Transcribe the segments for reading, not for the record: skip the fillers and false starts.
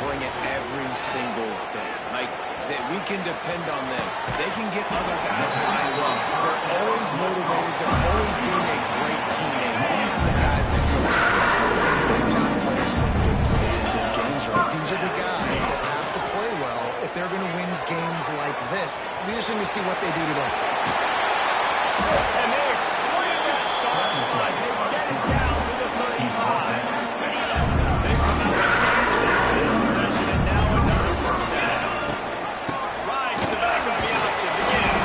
bring it every single day. Like, we can depend on them. They can get other guys lined up. They're always motivated. They're always being a great teammate. These are the guys that coaches love. Big-time players win good plays in big games, right? These are the guys that have to play well if they're going to win games like this. We're just going to see what they do today. And they exploited that soft spot. They get it down to the 35. They come out with answers on this possession, and now another first down. Rides the back of the option again.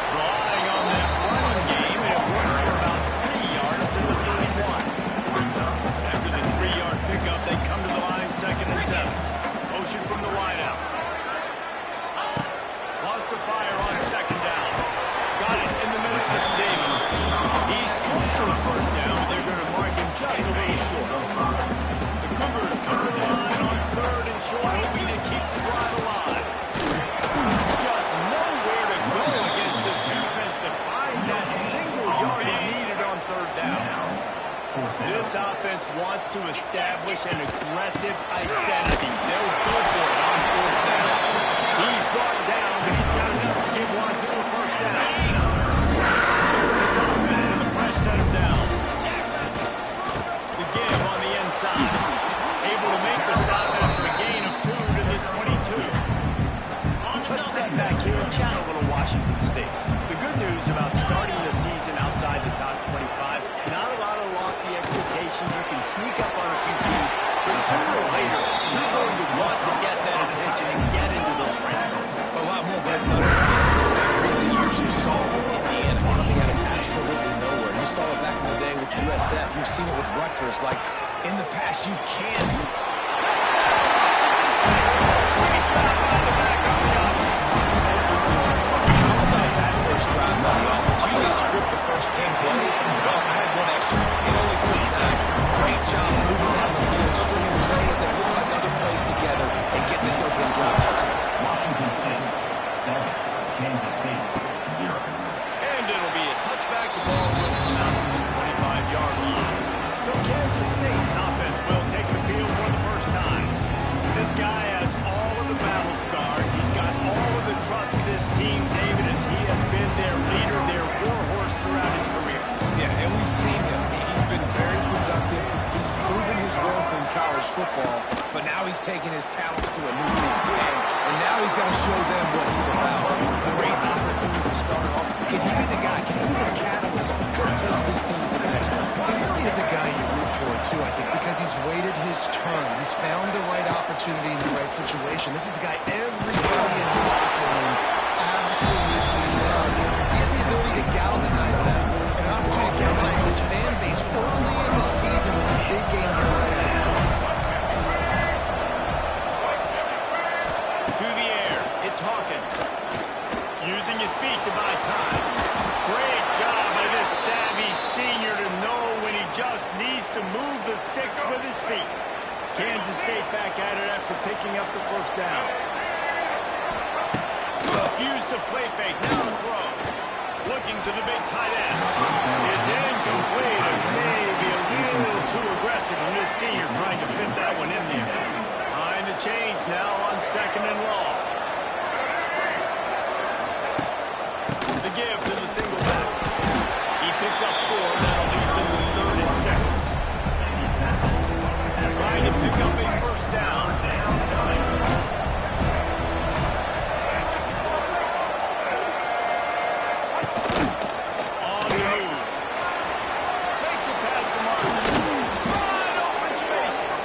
Relying on that running game, and it works for about 3 yards to the 31. After the 3-yard pickup, they come to the line, 2nd and 7. Motion from the wideout. Wants to fire on 2nd down. Got it in the middle. It's Davis. He's close to the first down, but they're going to mark him just a little short. The Cougars come to the line on 3rd and short, hoping to keep the drive alive. Just nowhere to go against this defense to find that single yard he needed on 3rd down. This offense wants to establish an aggressive identity. They'll go for it on 4th down. He's brought down, but he's got enough to give Wazoo a first down. There's this offense with a fresh set of downs. The give on the inside. Able to make the stop after a gain of 2 to the 22. Let's step back here and chat a little Washington State. The good news about starting the season outside the top 25, not a lot of lofty expectations. You can sneak up on a few teams, but sooner or later, you're going to want to get that attention and get into those rankings. A lot more guys than possible. In recent years, you saw it with Indiana coming out of absolutely nowhere. You saw it back in the day with USF. You've seen it with Rutgers. Like, in the past, you can. Great job by the back on the option. How about that first drive by the offense? Usually script the first 10 plays. Well, I had one extra. It only took 9. Great job moving down the field, stringing plays that look like other plays together, and getting this opening drive touchdown. Washington State 7, Kansas State 0. And it'll be a touchback. The ball will come out to the 25-yard line. So Kansas State's offense will take the field for the first time. This guy has all of the battle scars. He's got all of the trust of this team, David, as he has been their leader, their warhorse throughout his career. Yeah, and we've seen him. He's been very productive. He's proven his worth in college football, but now he's taking his talents to a new team. And now he's got to show them what he's about. Great opportunity to start it off. Can he be the guy? Can he be the catalyst that takes this team to the next level? He really is a guy you root for, too, I think, because he's waited his turn. He's found the right opportunity in the right situation. This is a guy everybody in the locker room absolutely loves. He has the ability to galvanize them, and an opportunity to galvanize this fan base early in the season with a big game they're ready. To the air, it's Hawkins. Using his feet to buy time. Great job by this savvy senior to know when he just needs to move the sticks with his feet. Kansas State back at it after picking up the first down. Use the play fake, now the throw. Looking to the big tight end. It's incomplete and maybe a little too aggressive from this senior trying to fit that one in there. Behind the chains now on 2nd and long. The give to the single back. He picks up 4, that'll leave them with 3rd and 6. Trying to pick up a first down. On the move. Makes it past the mark. Wide open spaces.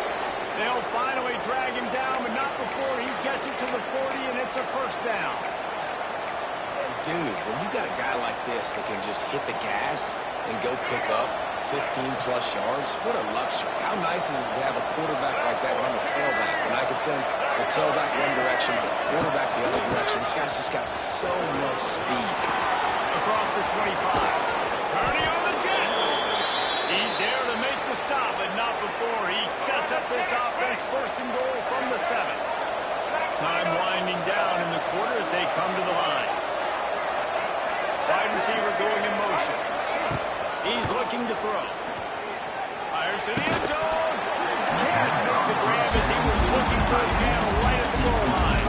They'll finally drag him down, but not before he gets it to the 40, and it's a first down. Dude, when you got a guy like this that can just hit the gas and go pick up 15-plus yards, what a luxury. How nice is it to have a quarterback like that run the tailback? When I could send the tailback one direction, quarterback the other direction. This guy's just got so much speed. Across the 25. Turning on the Jets. He's there to make the stop, but not before he sets up this offense. 1st and goal from the 7. Time winding down in the quarter as they come to the line. Wide receiver going in motion. He's looking to throw. Fires to the end zone. Can't make the the grab as he was looking for his man right at the goal line.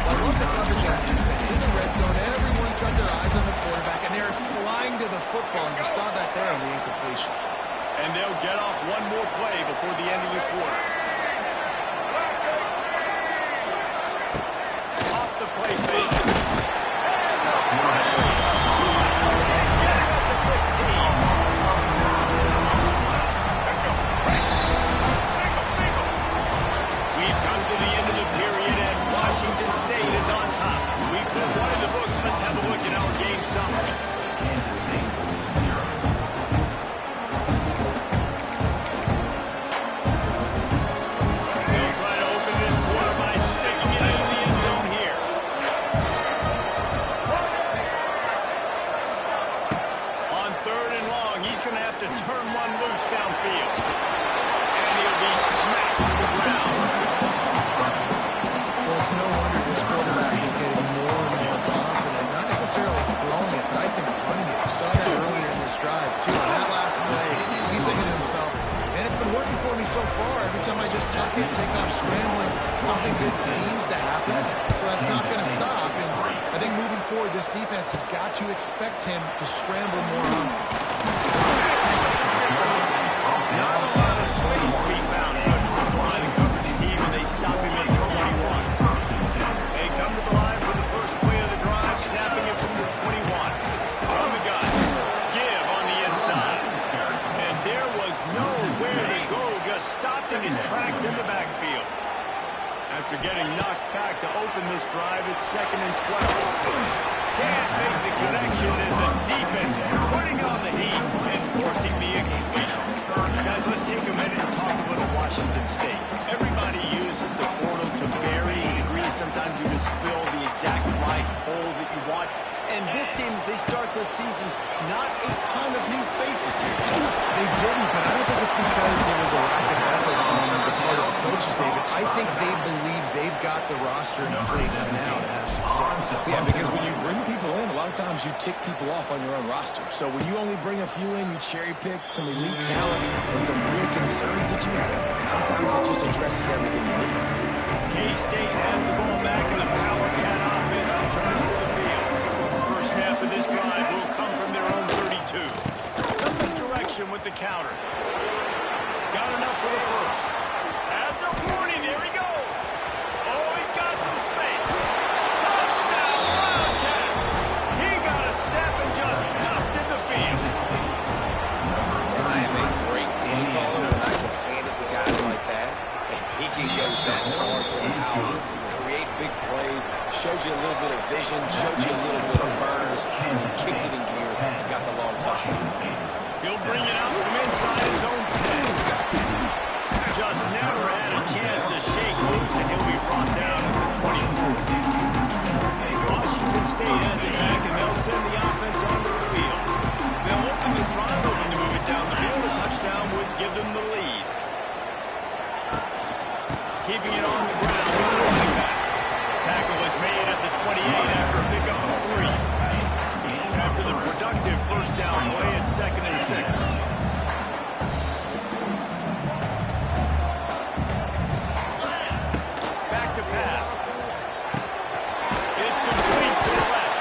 Well, I love the coverage of that defense. In the red zone, everyone's got their eyes on the quarterback, and they're flying to the football, and you saw that there on the incompletion. And they'll get off one more play before the end of the quarter. Off the play fake. We've come to the end of the period, and Washington State is on top. We've put one in the books. Let's have a look at our game summary. Kansas State 0. They'll try to open this quarter by sticking it in the end zone here. On 3rd and long, he's going to have to turn one loose downfield. And he'll be smacked to the ground. Well, it's no wonder this quarterback is getting more and more confident. Not necessarily throwing it, but I think running it. You saw that earlier in this drive, too. On that last play, he's thinking to himself, man, it's been working for me so far. Every time I just tuck it, take off scrambling, something good seems to happen. So that's not going to stop. And I think moving forward, this defense has got to expect him to scramble more often. Not a lot of space to be found by the coverage team, and they stop him at the 21. They come to the line for the first play of the drive, snapping it from the 21. From the gun, give on the inside. And there was nowhere to go, just stopped in his tracks in the backfield. After getting knocked back to open this drive, it's 2nd and 12. Can't make the connection, and the defense putting on the heat and forcing the incompletion. Guys, let's take a minute and talk a little Washington State. Everybody uses the portal to varying degrees. Sometimes you just fill the exact right hole that you want. And this team, as they start this season, not a ton of new faces here. They didn't, but I don't think it's because there was a lack of effort on the part of the coaches, David. I think they believe they've got the roster in place now to have success. Yeah, because when you bring people in, a lot of times you tick people off on your own roster. So when you only bring a few in, you cherry-pick some elite talent and some real concerns that you have. Sometimes it just addresses everything you need. K-State has the ball back, and the Power Cat offense returns to the field. First snap of this drive will come from their own 32. Some misdirection with the counter. Got enough for the first. At the 40, there he goes. Oh, he's got some space. Touchdown, Wildcats. He got a step and just dusted the field. And I am a great play caller when I can hand it to guys like that. And he can go that far to the house, create big plays, showed you a little bit of vision, showed you a little bit of burns, and he kicked it in gear and got the long touchdown. He'll bring it out from inside his own 10. Just never had a chance to shake loose, and he'll be brought down at the 24. Washington State has it back, and they'll send the offense onto the field. They'll open this drive, hoping to move it down the field. A touchdown would give them the lead. Keeping it on the ground with the running back. Tackle was made at the 28 after a pickup of 3. After the productive first down play, it's 2nd and 6. Back to pass. It's complete to the left.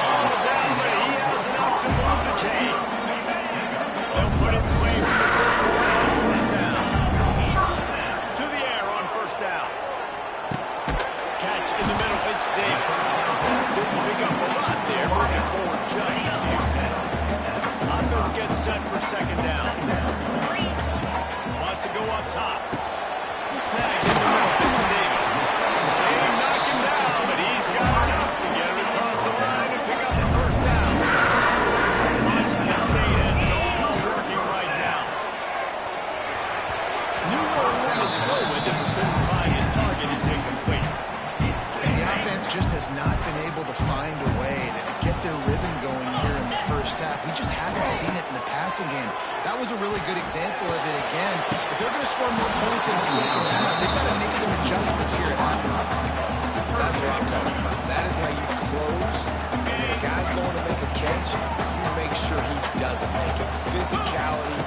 All down, but he has enough to move the chains. They'll put it in play for the 31 on first down. To the air on first down. Catch in the middle, it's Davis. Didn't pick up a lot there, bringing forward just a few. Offense gets set for 2nd down. Wants to go up top. Snag in the middle, it's Davis. They knock him down, but he's got enough to get it across the line and pick up the first down. Washington State has it all working right now. Knew where he wanted to go with it, but couldn't find his target. It's incomplete. The offense just has not been able to find a way to get their rhythm going here in the first half. We just haven't seen it in the passing game. That was a really good example of it again. If they're going to score more points in the second half, they've got to make some adjustments here at halftime. That's what I'm talking about. That is how you close. And the guy's going to make a catch, you make sure he doesn't make it. Physicality,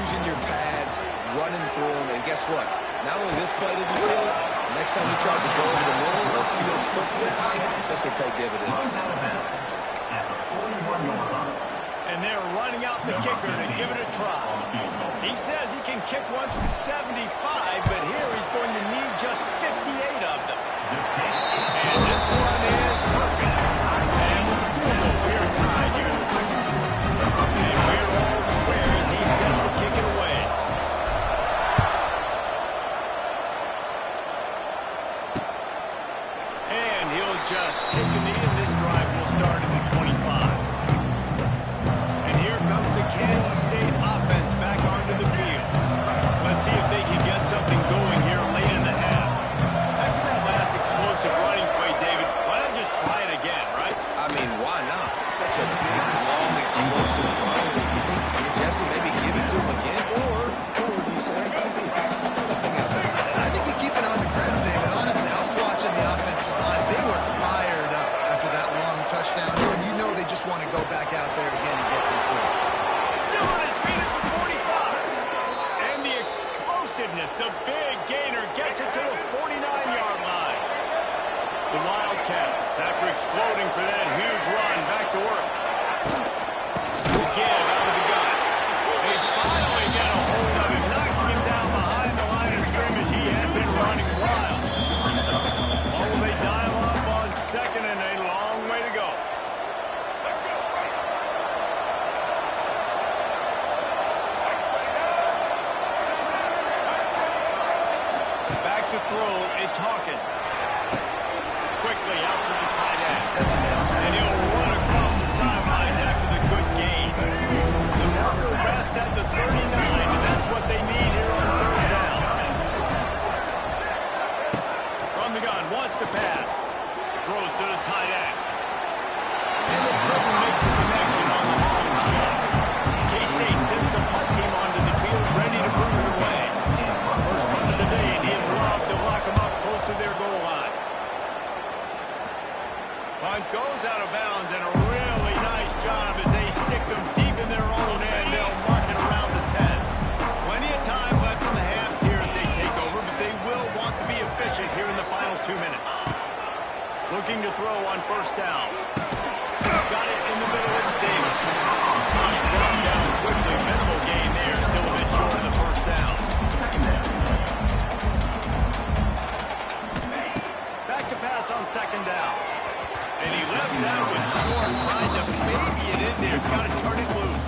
using your pads, running through them, and guess what? Not only this play does he feel it, next time he tries to go over the middle or feels footsteps, this will pay dividends. And they're running out the kicker to give it a try. He says he can kick one from 75, but here he's going to need just 58 of them. And this one is perfect. And with the field goal, we are tied here in the second. And we're all square as he's set to kick it away. And he'll just take a knee, and this drive will start at the 25. Kansas State offense back onto the field. Let's see if they can get something going here late in the half. After that last explosive running play, David, why not just try it again, right? I mean, why not? Such a big, long, explosive run. You think you're guessing maybe give it to him again? Or do you say, keep it? I think you keep it on the ground, David. Honestly, I was watching the offensive line. They were fired up after that long touchdown. And you know they just want to go back out there again and get some push. On his feet at the 45. And the explosiveness, the big gainer gets it to the 49-yard line. The Wildcats, after exploding for that huge run, back to work. Again, out of the gun. They finally get a hold of him, knocking him down behind the line of scrimmage. He had been running wild. Oh, they dial up on second and a long way to go. To throw, it's Hawkins. Quickly out to the tight end. And he'll run across the sidelines after the good gain. The marker rests at the 39, and that's what they need here on third down. From the gun, wants to pass. Throws to the tight end. And it couldn't make the connection on the long shot. K-State sends the punt team onto the field, ready to move it away. First punt of the day, and he'll love to lock them up close to their goal line. Punt goes out of bounds, and a really nice job as they stick them deep in their own end. They'll mark it around the 10. Plenty of time left in the half here as they take over, but they will want to be efficient here in the final 2 minutes. Looking to throw on first down. Got it in the middle, it's Davis. He's brought down quickly. Minimal gain there, still a bit short of the first down. Back to pass on second down. And he left that one short, trying to baby it in there. He's got to turn it loose.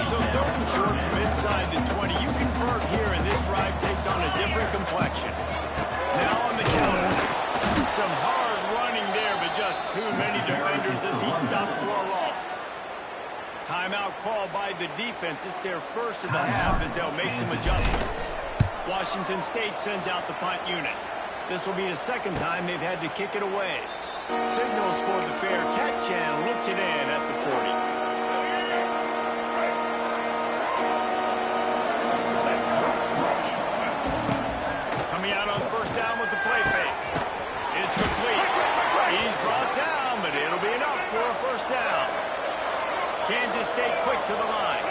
So third and short from inside the 20. You convert here, and this drive takes on a different complexion. Now on the counter. Some hard running there, but just too many defenders as he stopped for a loss. Timeout called by the defense. It's their first of the half as they'll make some adjustments. Washington State sends out the punt unit. This will be the second time they've had to kick it away. Signals for the fair catch and looks it in at the 40. Coming out on first down with the play fake. It's complete. He's brought down, but it'll be enough for a first down. Kansas State quick to the line.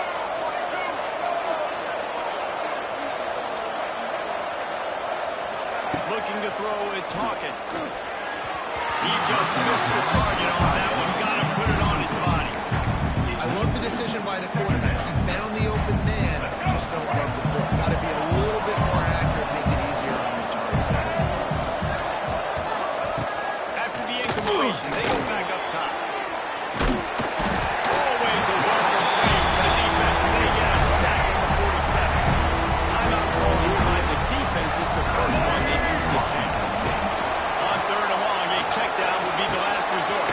Looking to throw, it's Hawkins. He just missed the target on that one. Got to put it on his body. I love the decision by the quarterback. He found the open man. Just don't love the throw. Got to be a little bit more accurate, make it easier on the target. After the incompletion, they go back up top. Always a welcome play for the defense. They get a sack at the 47. Timeout called here by the defense. It's the first one they've used this game. On third and long, a check down would be the last resort.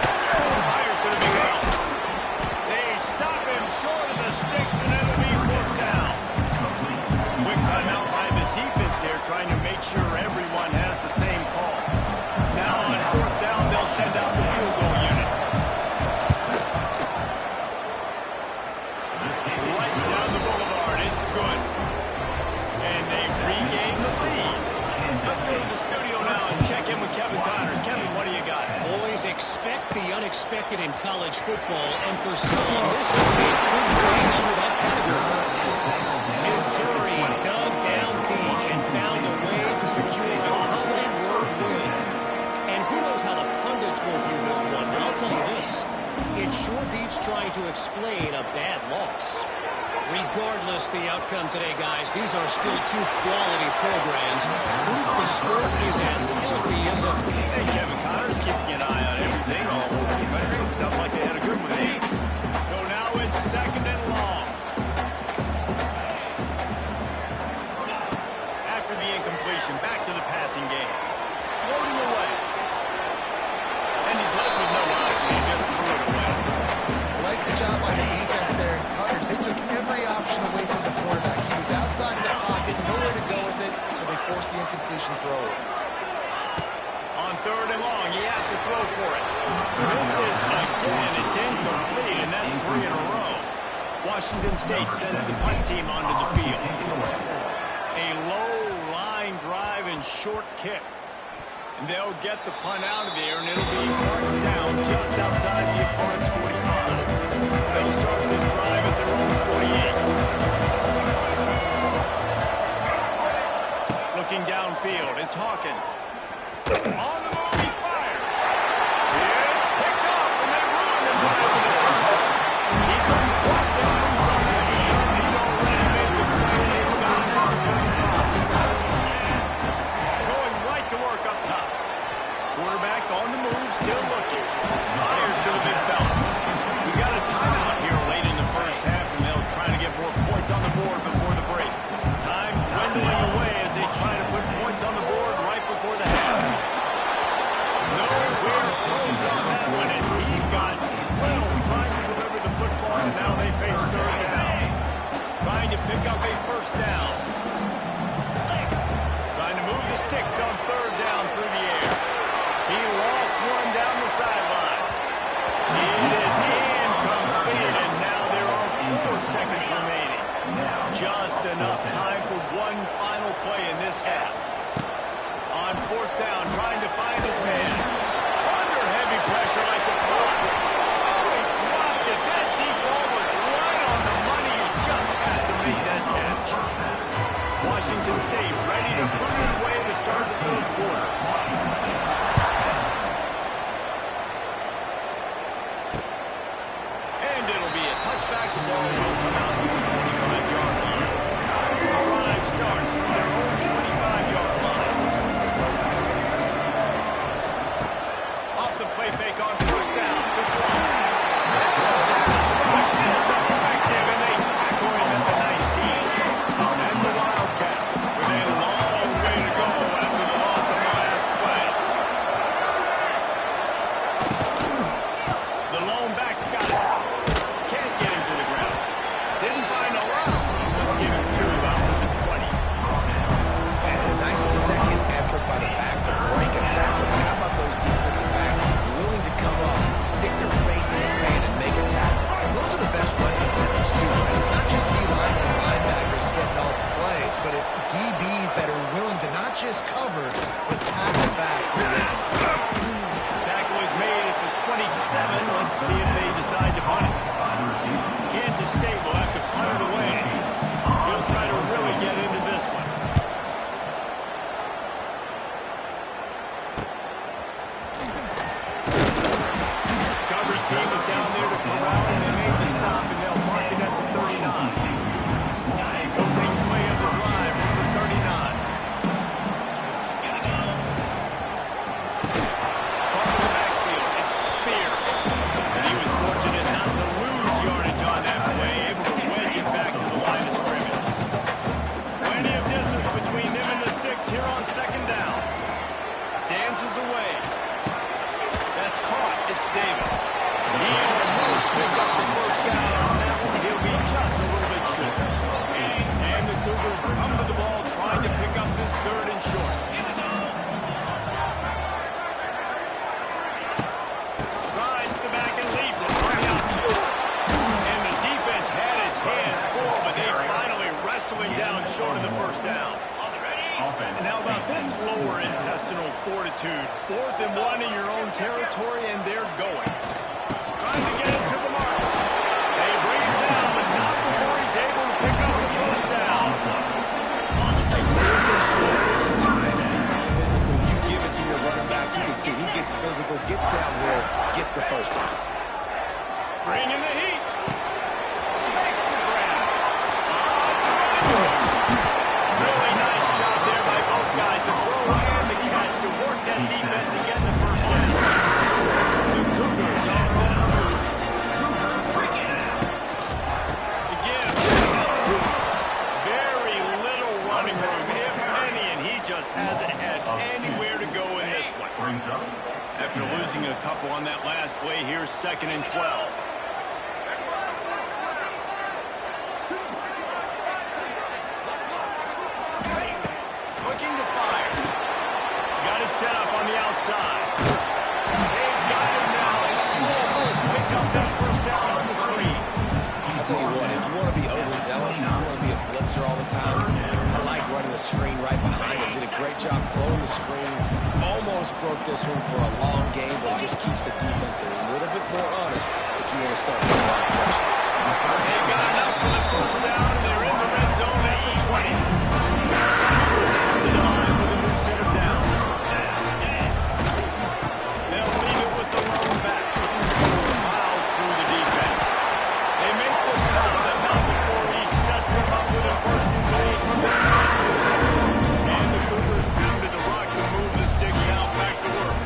Myers to the big zone. They stop him short of the sticks, and it'll be fourth down. Quick timeout by the defense there, trying to make sure everyone has the same call. Now on fourth down, they'll send out the field goal unit. Right down the boulevard, it's good. And they've regained the lead. Let's go to the studio now and check in with Kevin Connors. Kevin, what do you got? Always expect the unexpected in college football, and for some, this will be a good game under that category. Missouri dug down deep and found a way displayed a bad loss. Regardless the outcome today, guys, these are still two quality programs. Proof the sport is as healthy as a... Hey, Kevin Connor's keeping an eye on everything all over the country. Sounds like they had a good one, eh? So now it's 2nd and long. After the incompletion, back to the passing game. Floating away. And he's left with no option. He just threw it away. Like the job by the defense there in coverage. They took every option away from the quarterback. He was outside of the pocket, nowhere to go with it, so they forced the incompletion throw. On 3rd and long, he has to throw for it. Misses again. It's incomplete, and that's 3 in a row. Washington State sends the punt team onto the field. A low line drive and short kick. And they'll get the punt out of there, and it'll be marked down just outside the opponent's 45. They'll start this drive at their own 48. Looking downfield, it's Hawkins. On the move, he fires. It's picked off, and they ruin the drive with a turn. He couldn't quite get loose on that return. He's already made the play. They've got him on 35. Going right to work up top. Quarterback on the move, still looking. Fires to the big fella. We got a timeout here late in the first half, and they'll try to get more points on the board before the break. Time dwindling away as they try to put points on the board right before the half. Nowhere close on that one as he got drilled trying to deliver the football, and now they face 3rd down. Trying to pick up a 1st down. Trying to move the sticks on 3rd down through the air. He lost one down the sideline. It is incomplete, and now there are 4 seconds remaining. Just enough time for one final play in this half. On 4th down, trying to find his man. Under heavy pressure, lights a fly. Oh, he dropped it. That deep ball was right on the money. He just had to make that catch. Washington State ready to put it away to start the 3rd quarter. And it'll be a touchback. The ball will come out to the 25-yard line. The drive starts from their own 25-yard line. Off the play fake on 1st down. Good throw. This rush is effective, and they tackle him at the 19. And the Wildcats with a long way to go after the loss on the last play. The lone back's got it. Can't get him to the ground. Didn't find a lot of room. Let's give him 2 out to the 20. And a nice second effort by the back to break a tackle. But how about those defensive backs willing to come up, stick their face in the fan, and make a tackle? Those are the best run defenses, too. Right? It's not just D-line and linebackers getting all the plays, but it's DBs that are willing to not just cover, but tackle backs in the open field. Tackle is made at the 27. Let's see if they decide to punt it. Kansas State will have to punt it away. He'll try to really get into this one. Coverage team is down there to corral, and they made the stop, and they'll mark it at the 39. Opening play of the drive from the 39. Off the backfield, it's Spears. And he was fortunate not to lose yardage on that play, able to wedge it back to the line of scrimmage. Plenty of distance between them and the sticks here on 2nd down. Dances away. That's caught. It's Davis. He almost picked up the 1st down on that one. He'll be just a little bit short. And the Cougars come to the ball trying to pick up this 3rd and short. Rides the back and leaves it on the option. And the defense had his hands full, but they finally wrestle him down short of the 1st down. And how about this lower intestinal fortitude? 4th and 1 in your own territory, and they're going. Trying to get it to the mark. They bring him down, but not before he's able to pick up the 1st down. A 4th and short, it's time to be physical. You give it to your running back. You can see he gets physical, gets downhill, gets the 1st down. Bringing the heat. just hasn't had anywhere to go in this one. After losing a couple on that last play, here's 2nd and 12. Looking to fire. Got it set up on the outside. They've got him now. And almost pick up that first down on the screen. I'll tell you what, if you want to be overzealous, if you want to be a blitzer all the time, I like running the screen right behind him. Did a great job throwing the screen. Almost broke this one for a long game, but it just keeps the defense a little bit more honest if you want to start with a lot of pressure. They got enough for the first down, and they're in the red zone at the 20. The Cougars come to the line with a new set of downs. They'll leave it with the lone back. Miles through the defense. They make the stop, but not before he sets them up with a 1st and goal from the 10. And the Cougars pounded the rock to move the sticks out back to work.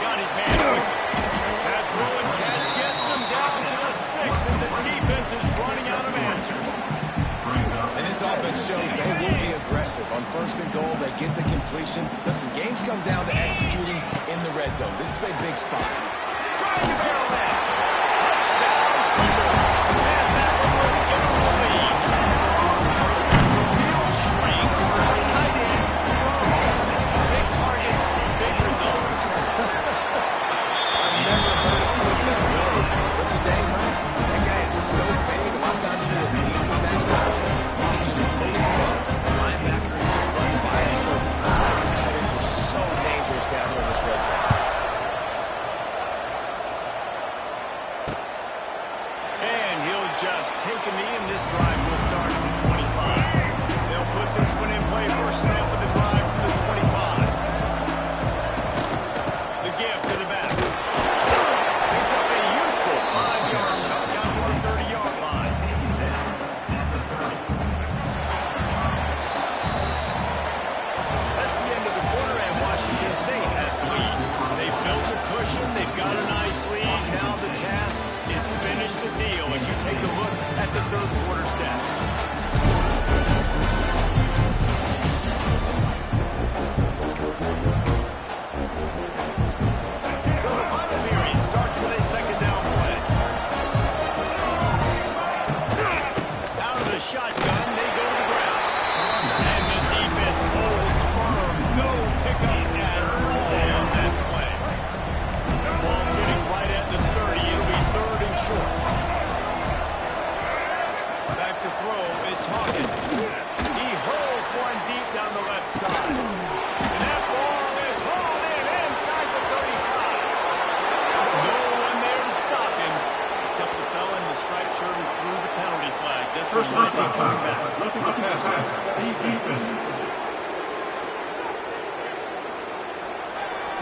Got his man quick. That throwing catch gets them down to the 6, and the defense is running out of answers. And this offense shows they will be aggressive. On 1st and goal, they get the completion. Listen, games come down to executing in the red zone. This is a big spot. Trying to barrel that. Touchdown, Cougars. And that one will give them the lead. Field shrinks. Tight end grows. Big targets, big results. I've never heard it put that way. But you're dang right. That guy is so big. A lot of times you're a deep basketball. You can just post him up. Linebacker, run by him. So that's why these tight ends are so dangerous down here in this red zone. And he'll just take a knee, and this drive will start at the 25. They'll put this one in play for a snap with the drive from the 25. The give to the back. Picks up a useful 5-yard chunk out to the 30-yard line. That's the end of the quarter, and Washington State has the lead. They've built a cushion. They've got a nice lead. Now the task is finish the deal as you take a look at the 3rd quarter stats. So the final period starts with a 2nd down play. Out of the shotgun, they go to the ground. And the defense holds firm. No pickup at all on that play. Ball sitting right at the 30. It'll be 3rd and short. Back to throw. It's Hawkins. He hurls one deep down the left side. And that ball is hauled in inside the 35. No one there to stop him, except the fella in the striped shirt who threw the penalty flag. This one might be coming back.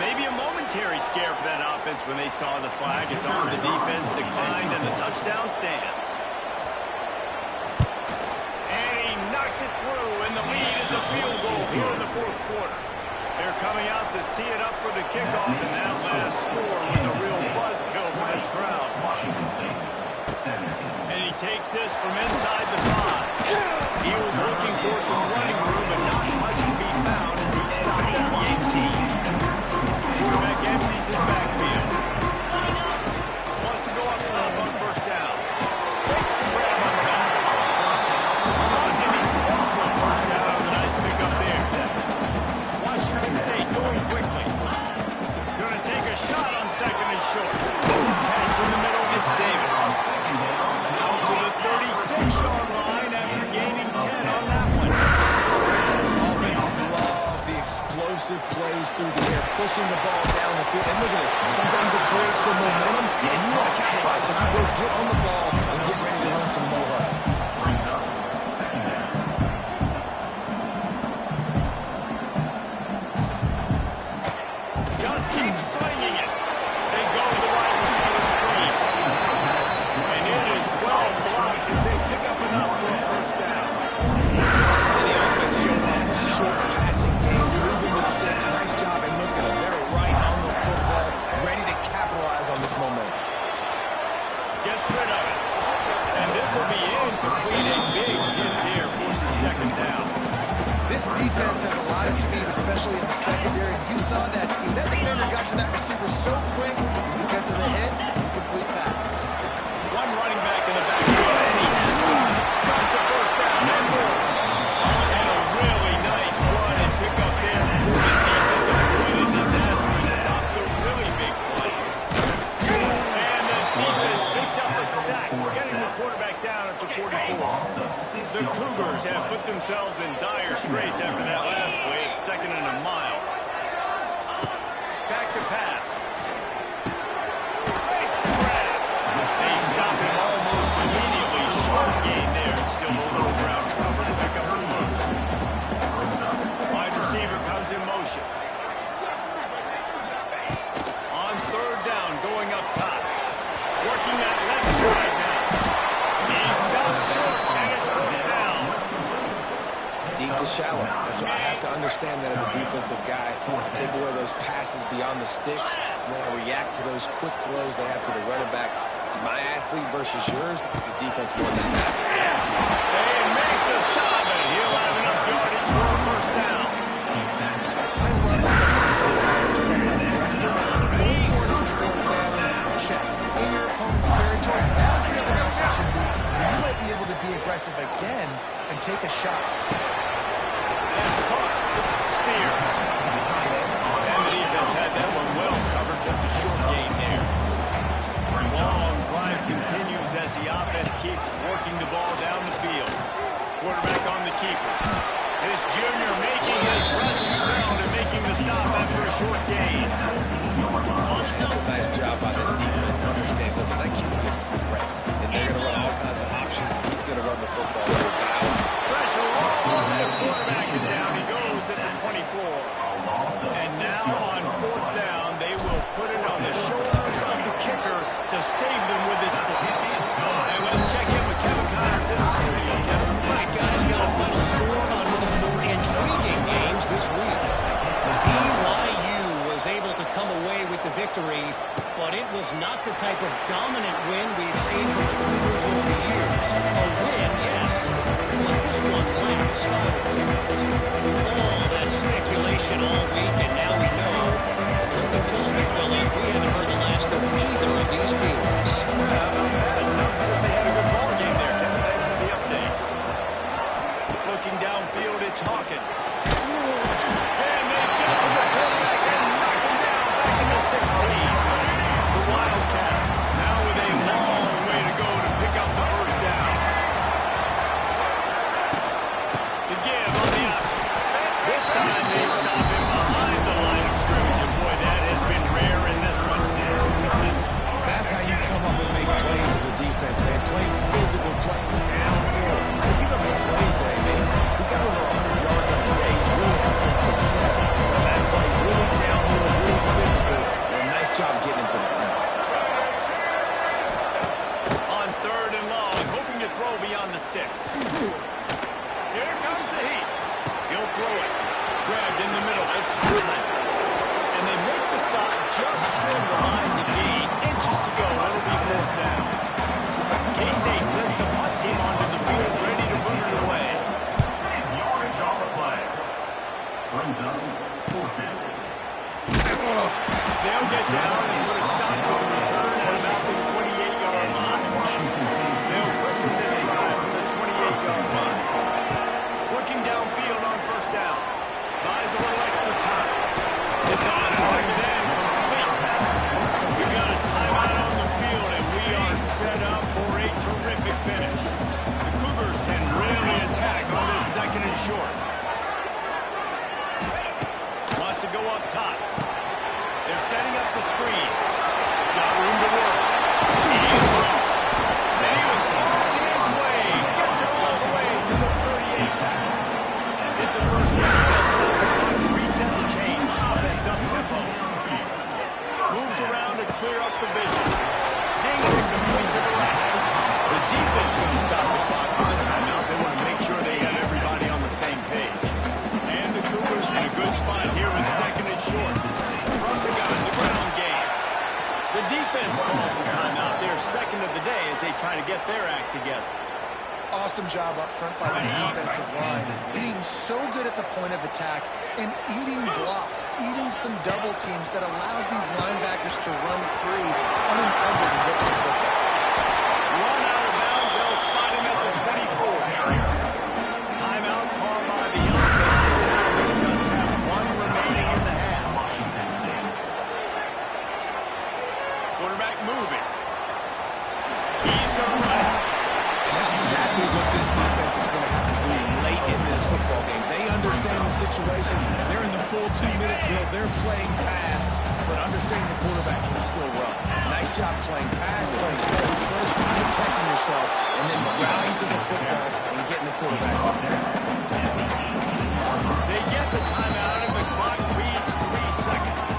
Maybe a momentary scare for that offense when they saw the flag. It's on the defense, declined, and the touchdown stands. And he knocks it through, and the lead is a field goal here in the 4th quarter. They're coming out to tee it up for the kickoff, and that last score was a real buzzkill for this crowd. And he takes this from inside the 5. He was looking for some running room, but not much to be found as he stopped at the 18. Quarterback empties his backfield. Wants to go up to him on 1st down. Takes the grab on the back. And he's close to a 1st down. A nice pickup there. Washington State going quickly. Going to take a shot on 2nd and short. Catch in the middle gets Davis. Out to the 36-yard line after gaining 10 on that one. Offenses love the explosive plays through the air, pushing the ball down the field. And look at this. Sometimes it creates some momentum, and you want to capitalize. So you go get on the ball and get ready to run some more huddle. Just keep swinging it. They go to the wide receiver screen. And it is well blocked as they pick up enough for a 1st down. And the offense showed off the short passing game, moving the sticks. Nice job. And look at them. They're right on the football, ready to capitalize on this momentum. Gets rid of it. This will be incomplete. A big hit there forces second down. This defense has a lot of speed, especially in the secondary. You saw that speed. That defender got to that receiver so quick because of the hit, complete pass. One running back in the backfield, and he has got the first down and more. And a really nice run and pick up there. The defense avoided disaster and stopped the really big play. And the defense picks up a sack, getting the quarterback down at the 44. The Cougars have put themselves in dire straits after that last play. It's second and a mile. Back to pass. It's grab. They stop him almost immediately. Short gain there. It's still a little ground cover to pick up the first. Wide receiver comes in motion. On third down, going up top. Working that left side now. He stops short, and it's brought down. Deep to shallow. That's what I have to understand that as a defensive guy. I take away those passes beyond the sticks, and then I react to those quick throws they have to the running back. It's my athlete versus yours. The defense won that battle. They make the stop, and he'll have enough yardage for a first down. I love offensive players that are aggressive. Going for it on fourth down, check. In your opponent's territory, now here's an opportunity where you might be able to be aggressive again and take a shot. That's caught. It's Spears. And the defense had that one well covered. Just a short gain there. Long drive continues as the offense keeps working the ball down the field. Quarterback on the keeper. This junior making his presence known and making the stop after a short gain. That's a nice job by this defense. Understand, listen, that keeper is a threat. And they're going to run all kinds of options. He's going to run the football over down. Pressure all over the quarterback, and down he goes at the 24. And now on fourth down, they will put it on the shoulders of the kicker to save them with his foot. And let's check in with Kevin Connors in the studio. Kevin. All right, guys, got a final score on one of the more intriguing games this week. BYU was able to come away with the victory, but it was not the type of dominant win we've seen from the Cougars over the years. A win, yes, but this one lacked solidness. All that speculation all week, and now we know. Something tells me, fellas, we haven't heard the last of either of these teams. It sounds as if they had a good ball game there, Kevin. Thanks for the update. Looking downfield, it's Hawkins. And they get to the quarterback and knock him down back in the 16. The Wildcats now with a long way to go to pick up the first down. The give on the option. This time they stop him behind the line of scrimmage. And boy, that has been rare in this one. That's how you come up and make plays as a defense, man. Playing physical, playing downhill. He picked up some plays today, man. He's got over 100 yards on the day. He's really had some success. That play really downhill, really physical. And a nice job getting into the ground. On third and long, hoping to throw beyond the sticks. Here comes the heat. He'll throw it. Grabbed in the middle. It's Hartman. And they make the stop just short of the line to gain. Inches to go. It'll be fourth down. K-State sends the punt team onto the field, ready to boot it away. Yardage on the play. Brings up fourth down. They'll get down and put a stop to the return at about the 28-yard line. They'll christen this drive from the 28-yard line. Working downfield on first down. Buys a little extra time. It's on target and complete. We've got a timeout on the field, and we are set up for a terrific finish. The Cougars can really attack on this second and short. Wants to go up top. They're setting up the screen. Got room to work. He's loose. And he was on his way. Gets it all the way to the 38. It's a first down. They'll stop the clock, reset the chains. Offense up tempo. Moves around to clear up the vision. Zings it complete to the left. The defense going to stop the clock with a timeout. They want to make sure they have everybody on the same page. And the Cougars in a good spot here with second and short. From the gun, the ground game. The defense calls the timeout. Their second of the day as they try to get their act together. Awesome job up front by this defensive line. Being so good at the point of attack and eating blocks, eating some double teams that allows these linebackers to run free unencumbered and get to the football. Run out of bounds. They'll spot him at the 24. Timeout called by the offense. They just have one remaining in the half. Quarterback moving. He's going to run it. And that's exactly what this defense is going to have to do late in this football game. They understand the situation. They're in the full 2-minute drill. They're playing pass, but understanding the quarterback can still run. Nice job playing pass, playing coverage first, protecting yourself, and then routing to the football and getting the quarterback up there. They get the timeout, and the clock reads 3 seconds.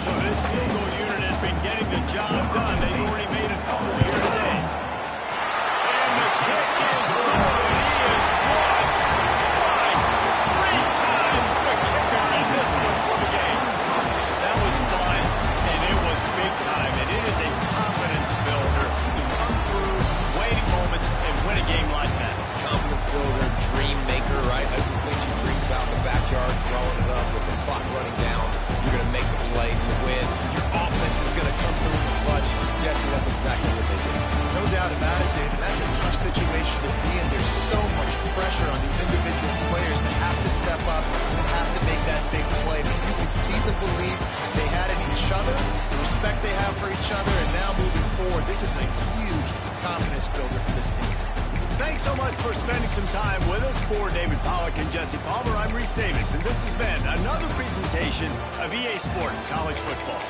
So this field goal unit has been getting the job done. They've already made a couple here today. And the kick is good. He is once, twice, 3 times the kicker in this one for the game. That was fun, and it was big time. And it is a confidence builder to come through waiting moments and win a game like that. Confidence builder, dream maker, right? Those are the things you dream about in the backyard, throwing it up with the clock running down. You're going to make the play to win. Your offense is going to come through in the clutch. Jesse, that's exactly what they did. No doubt about it, David. That's a tough situation to be in. There's so much pressure on these individual players to have to step up and have to make that big play. But you can see the belief they had in each other, the respect they have for each other, and now moving forward, this is a huge confidence builder for this team. Thanks so much for spending some time with us. For David Pollack and Jesse Palmer, I'm Reese Davis, and this has been another presentation of EA Sports College Football.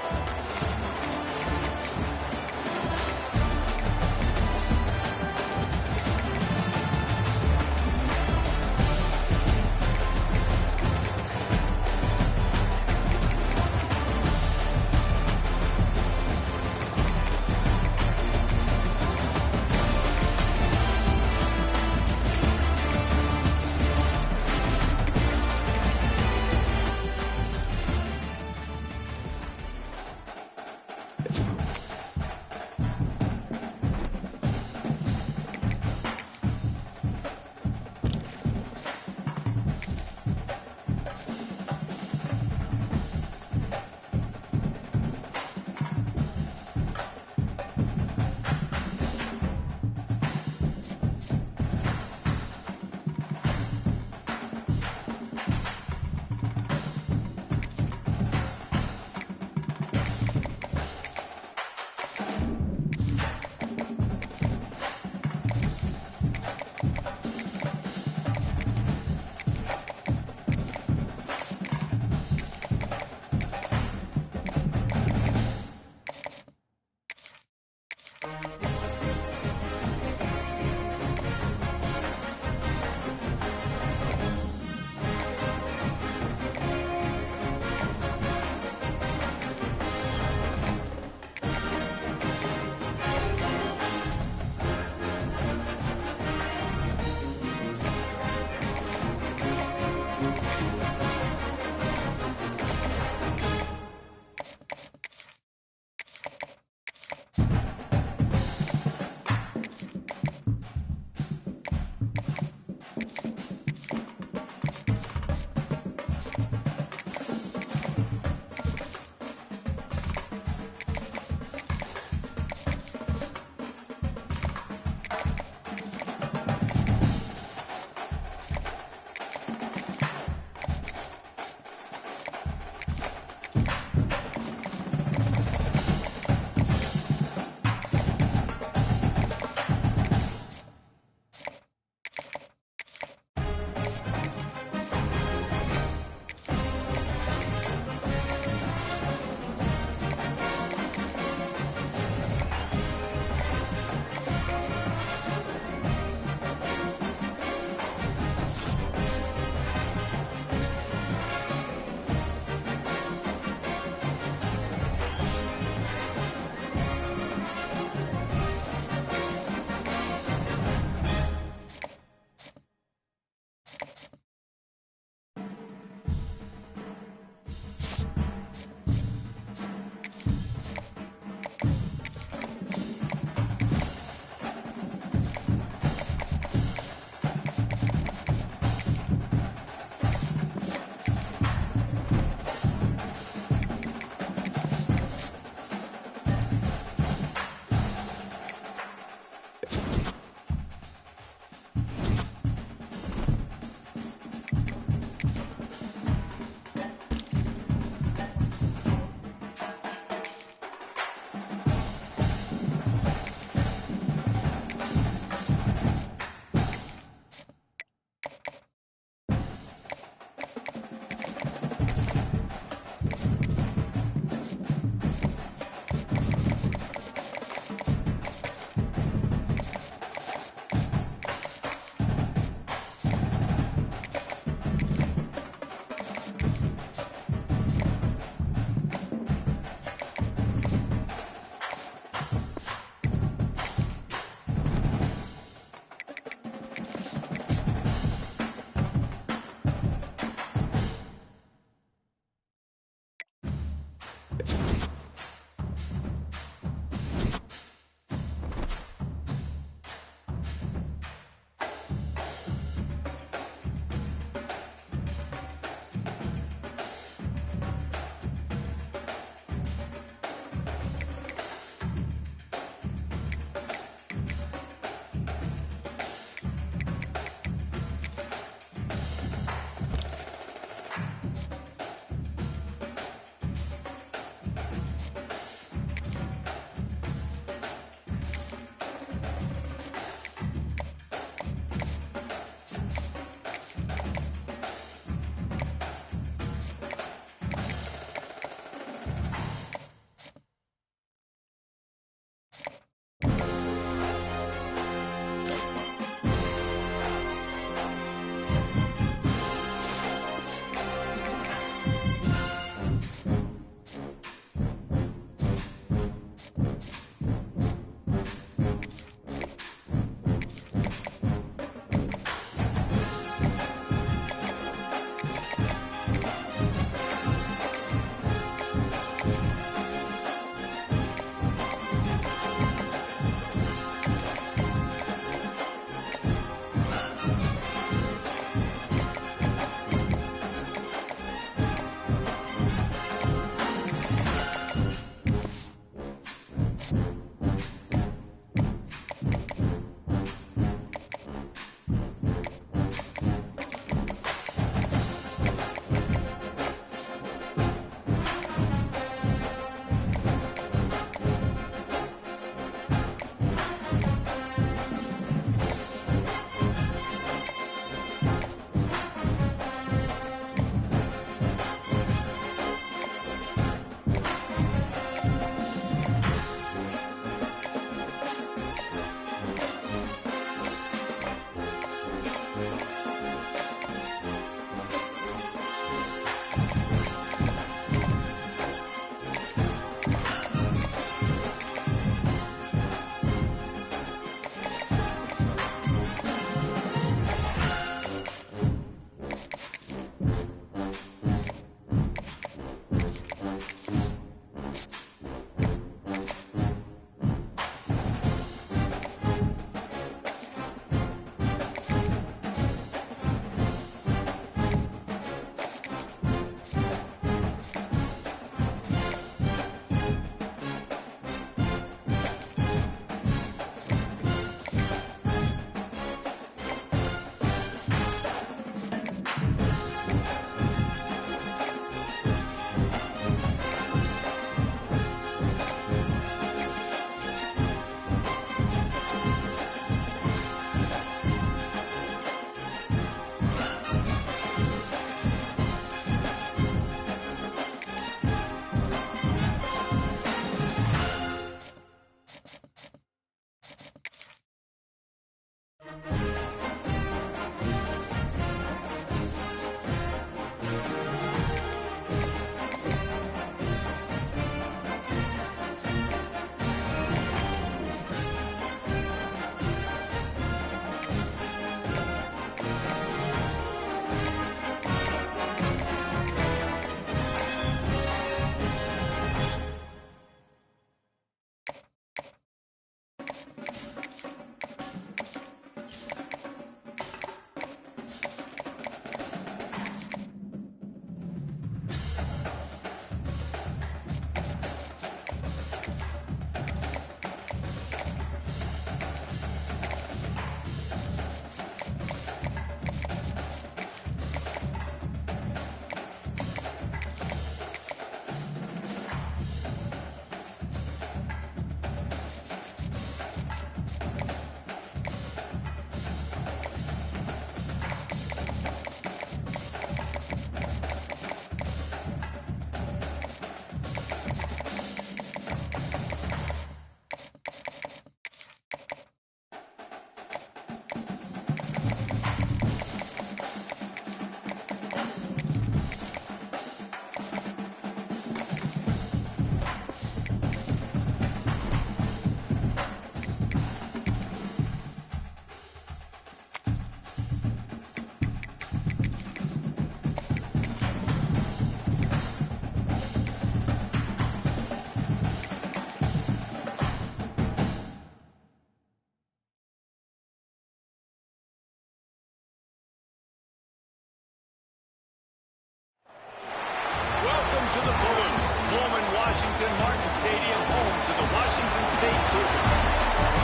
Stadium, home to the Washington State Cougars.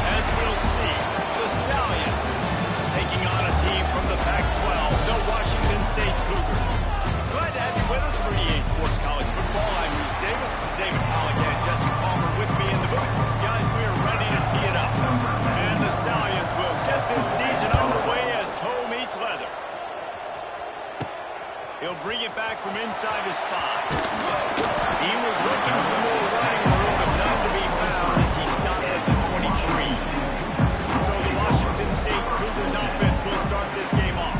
As we'll see, the Stallions taking on a team from the Pac-12, the Washington State Cougars. Glad to have you with us for EA Sports College Football. I'm Reese Davis, David Pollack and Jesse Palmer with me in the booth. Guys, we are ready to tee it up. And the Stallions will get this season underway as toe meets leather. He'll bring it back from inside his 5. He was looking for more running room, but none to be found as he stopped at the 23. So the Washington State Cougars offense will start this game off.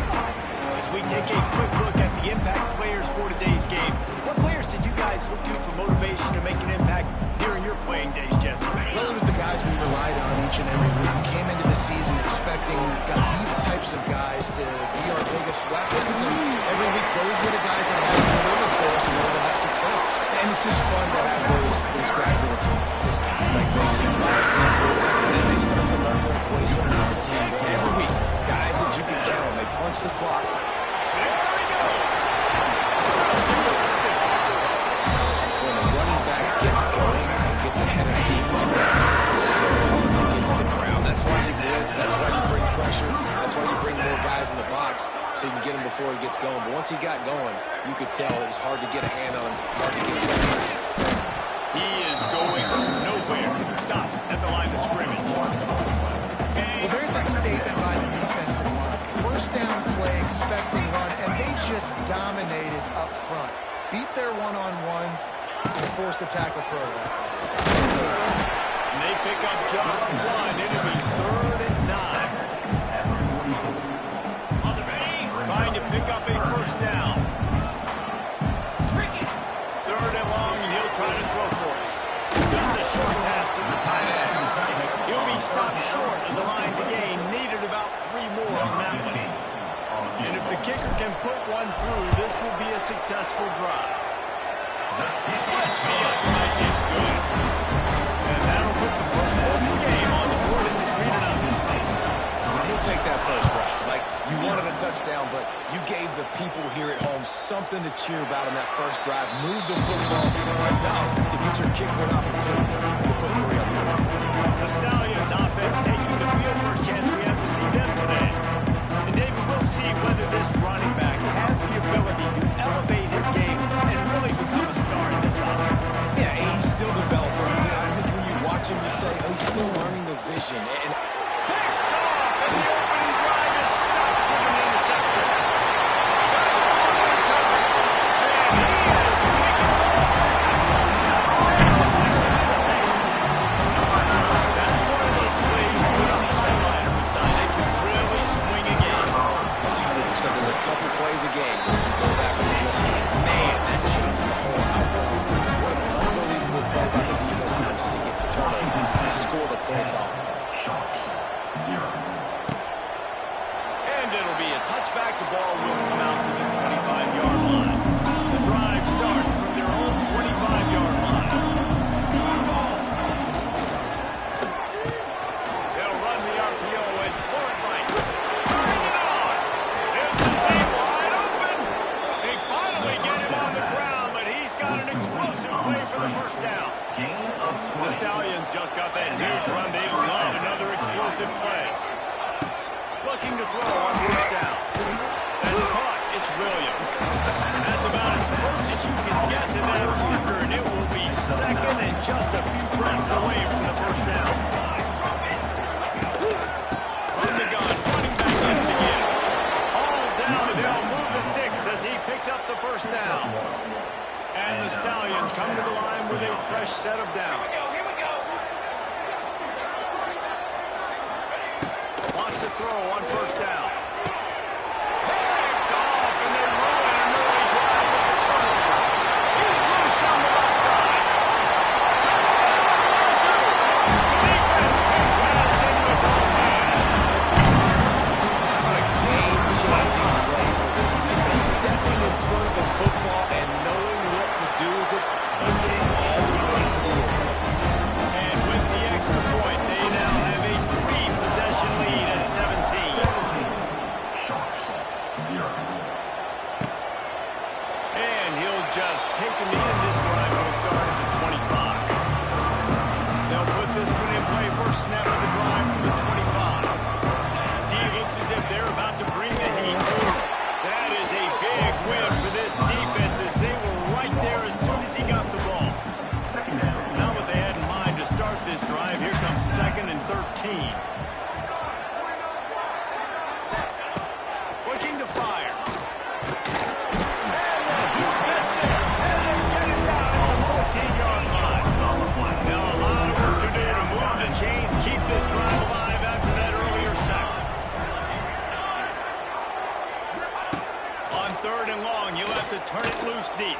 As we take a quick look at the impact players for today's game, what players did you guys look to for motivation to make an impact during your playing days, Jesse? Well, it was the guys we relied on each and every week. We came into the season expecting these types of guys to be our biggest weapons, and every week those were the guys that had to deliver for us in order to have success. And it's just fun to have those guys that are consistent. Like they lead by example, and then they start to learn their voice on the team. But every week, guys that you can count on, they punch the clock. There he goes. When the running back gets going and gets ahead of steam, so hard to get to the ground. That's why you blitz. That's why you bring pressure. That's why you bring more guys in the box so you can get him before he gets going. But once he got going, you could tell it was hard to get a hand on him, hard to get pressure. He is going nowhere. Stop at the line of scrimmage. Well, there's a statement by the defensive line. First down play, expecting run, and they just dominated up front. Beat their one-on-ones and forced a tackle for a loss. And they pick up just one. It'll be 3rd and 9. Trying to pick up a first down. 3rd and long, and he'll try to throw for it. Just a short pass to the tight end. He'll be stopped short of the line to gain. Needed about 3 more on that one. And if the kicker can put one through, this will be a successful drive. Split field. It's good. And that'll put the first Bolton game on the board. It's 3-0. He'll take that first drive. Like, you wanted a touchdown, but you gave the people here at home something to cheer about in that first drive. Move the football enough to get your kicker an opportunity and to put 3 on the board. The Stallions offense taking the field for a chance. We have to see them today. And David, we'll see whether this running back has the ability to elevate his game and really become a star in this offense. Yeah, he's still developing. I think when you watch him, you say, oh, he's still learning the vision. And And the opening drive is stopped with an interception. That's one of those plays you put a highlighter beside it. You really swing a game. 100%. There's a couple plays a game when you go back and look at it. Man, that changed the whole outcome. What an unbelievable play by the defense, not just to get the turnover, to score the points off. And it'll be a touchback. The ball will come out to the 25-yard line. The drive starts from their own 25-yard line. They'll run the RPO and throw it right. Bring it on! Here's the seam wide open. They finally get him on the ground, but he's got an explosive play for the first down. The Stallions just got that huge run. They love another explosive play. Looking to throw on first down. That's caught. It's Williams. That's about as close as you can get to that marker, and it will be 2nd and just a few breaths away from the first down. From the gun, running back gets to give. All down, and they'll move the sticks as he picks up the first down. And the Stallions come to the line with a fresh set of downs. Lost the throw on first down. Picked off, and they ruin an early drive with the turnover. He's loose down the left side. Touchdown, the defense takes matters into its own hands. What a game-changing play for this defense. Stepping in front of the football and knowing what to do with it, taking it all the way to the end zone. And with the extra point, they now have a 3-possession lead at 17. 13. Looking to fire. And he gets there, and they get it down at the 14-yard line. Now a lot of work to do to move the chains, keep this drive alive after that earlier sack. On 3rd and long, you'll have to turn it loose deep.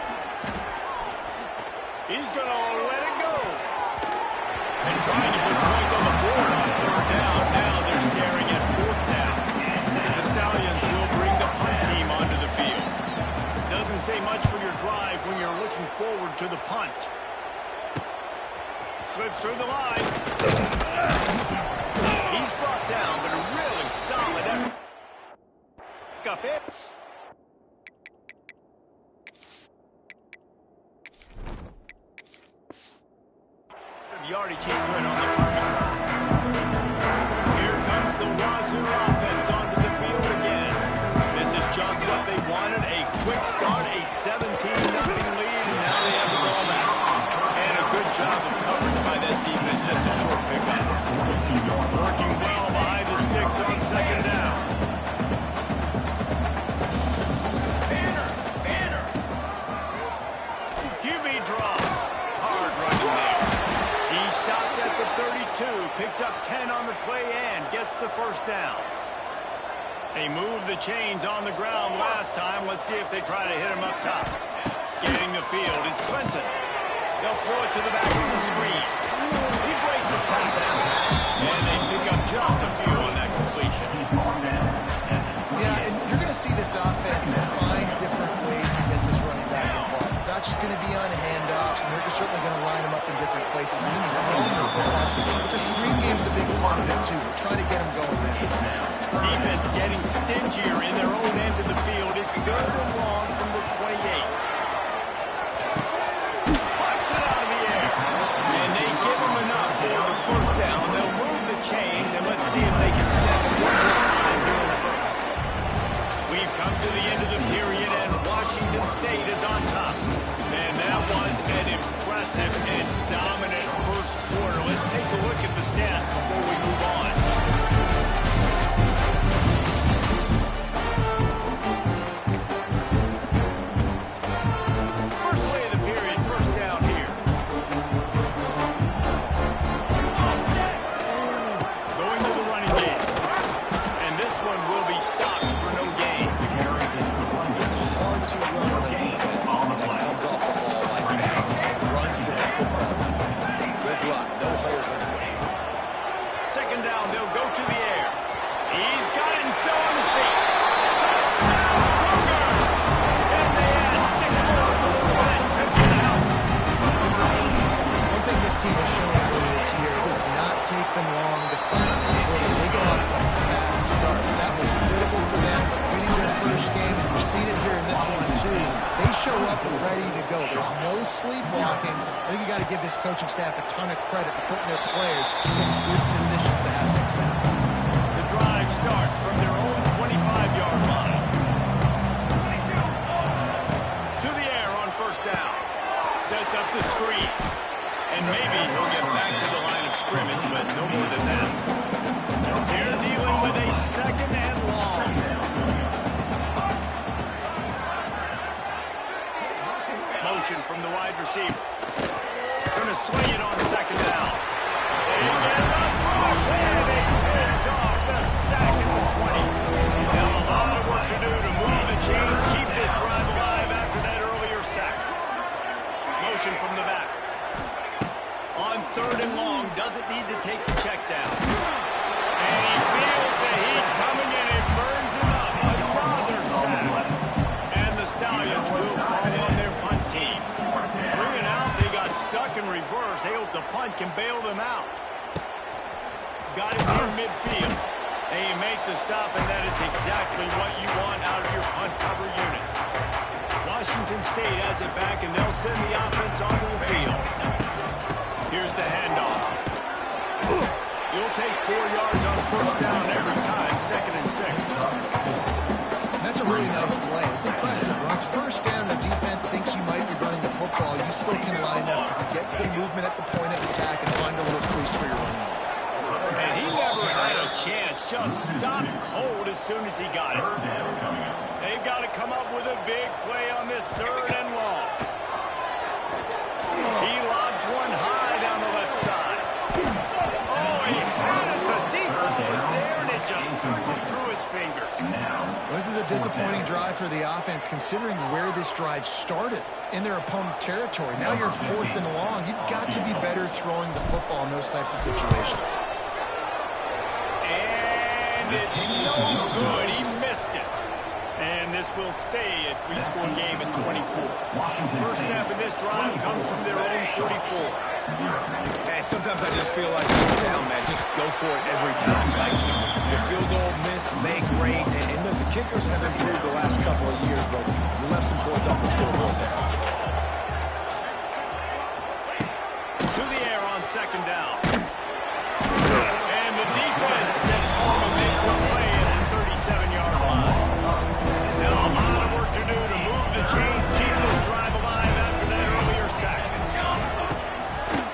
He's going to let it go. And trying to put points on the board on 3rd down. Now they're staring at 4th down. The Stallions will bring the punt team onto the field. Doesn't say much for your drive when you're looking forward to the punt. Slips through the line. He's brought down, but a really solid effort. Up it. Yardage he went on the perimeter. Here comes the Wazoo offense onto the field again. This is just what they wanted, a quick start, a 17-0 lead, and now they have the ball back. And a good job of coverage by that defense, just a short pickup. Working well behind the sticks on 2nd down. QB draw. Hard running there. He stopped at the 32, picks up 10 on the play and gets the 1st down. They moved the chains on the ground last time. Let's see if they try to hit him up top. Scanning the field, it's Clinton. They'll throw it to the back on the screen. He breaks the tackle. And they pick up just a few on that completion. Yeah, and you're going to see this offense find different ways to get this running back involved. It's not just going to be on handoffs, and they're certainly going to line them up in different places. And even throwing the football. But the screen game's a big part of it, too. We're trying to get them going there. Defense getting stingier in their own end of the field. It's 3rd and long from the 28. Puts it out of the air. And they give them enough for the 1st down. They'll move the chains, and let's see if they can snap it one more time here in the 1st. We've come to the end of the period, and Washington State is on top. And that was an impressive and dominant 1st quarter. Let's take a look at the stats before we move on. First play of the period, 1st down here. Going to the running game. And this one will be stopped for no gain. It's hard to run on a defense that comes off the ball like that and runs to the football like that. Good luck. No holes in it. 2nd down, they'll go to the air. He's got it and still on his feet. Touchdown, Cougar! And they add 6 more to the line to get out. One thing this team has shown early this year, it does not take them long to find the footing. They go out to fast starts. That was critical for them, winning their 1st game, and you're seeing it here in this one, too. They show up ready to go. There's no sleepwalking. I think you got to give this coaching staff a ton of credit for putting their players in good positions to have success. The drive starts from their own 25-yard line. To the air on 1st down. Sets up the screen. And maybe he'll get back to the line of scrimmage, but no more than that. They're dealing with a 2nd and long. Motion from the wide receiver. Going to swing it on 2nd down. And get it up, rush, and it is off the sack at the 20. Now a lot of work to do to move the chains, keep this drive alive after that earlier sack. Motion from the back. On 3rd and long, doesn't need to take the check down. And he feels the heat coming in. It burns him up. Another sack. And the Stallions will call on their punt team. Bringing out, they got stuck in reverse. They hope the punt can bail them out. Got it near midfield. They make the stop, and that is exactly what you want out of your punt cover unit. Washington State has it back, and they'll send the offense onto the field. Here's the handoff. You'll take 4 yards on 1st down every time, 2nd and 6. That's a really nice play. It's impressive. Once 1st down, the defense thinks you might be running the football. You still can line up, get some movement at the point of attack, and find a little crease for your running. And chance. Just stopped cold as soon as he got it. They've got to come up with a big play on this 3rd and long. He lobs one high down the left side. Oh, he had it. The deep ball was there, and it just trickled through his fingers. Well, this is a disappointing drive for the offense, considering where this drive started, in their opponent territory. Now you're 4th and long. You've got to be better throwing the football in those types of situations. And it's no good. He missed it. And this will stay a 3-score game at 24. First snap of this drive comes from their own 44. Hey, sometimes I just feel like, down, man, just go for it every time. Like, the field goal, miss, make, great. And listen, kickers have improved the last couple of years, but you left some points off the scoreboard there. To the air on 2nd down. And the defense gets home and makes a play at the 37-yard line. Now a lot of work to do to move the chains, keep this drive alive after that earlier sack.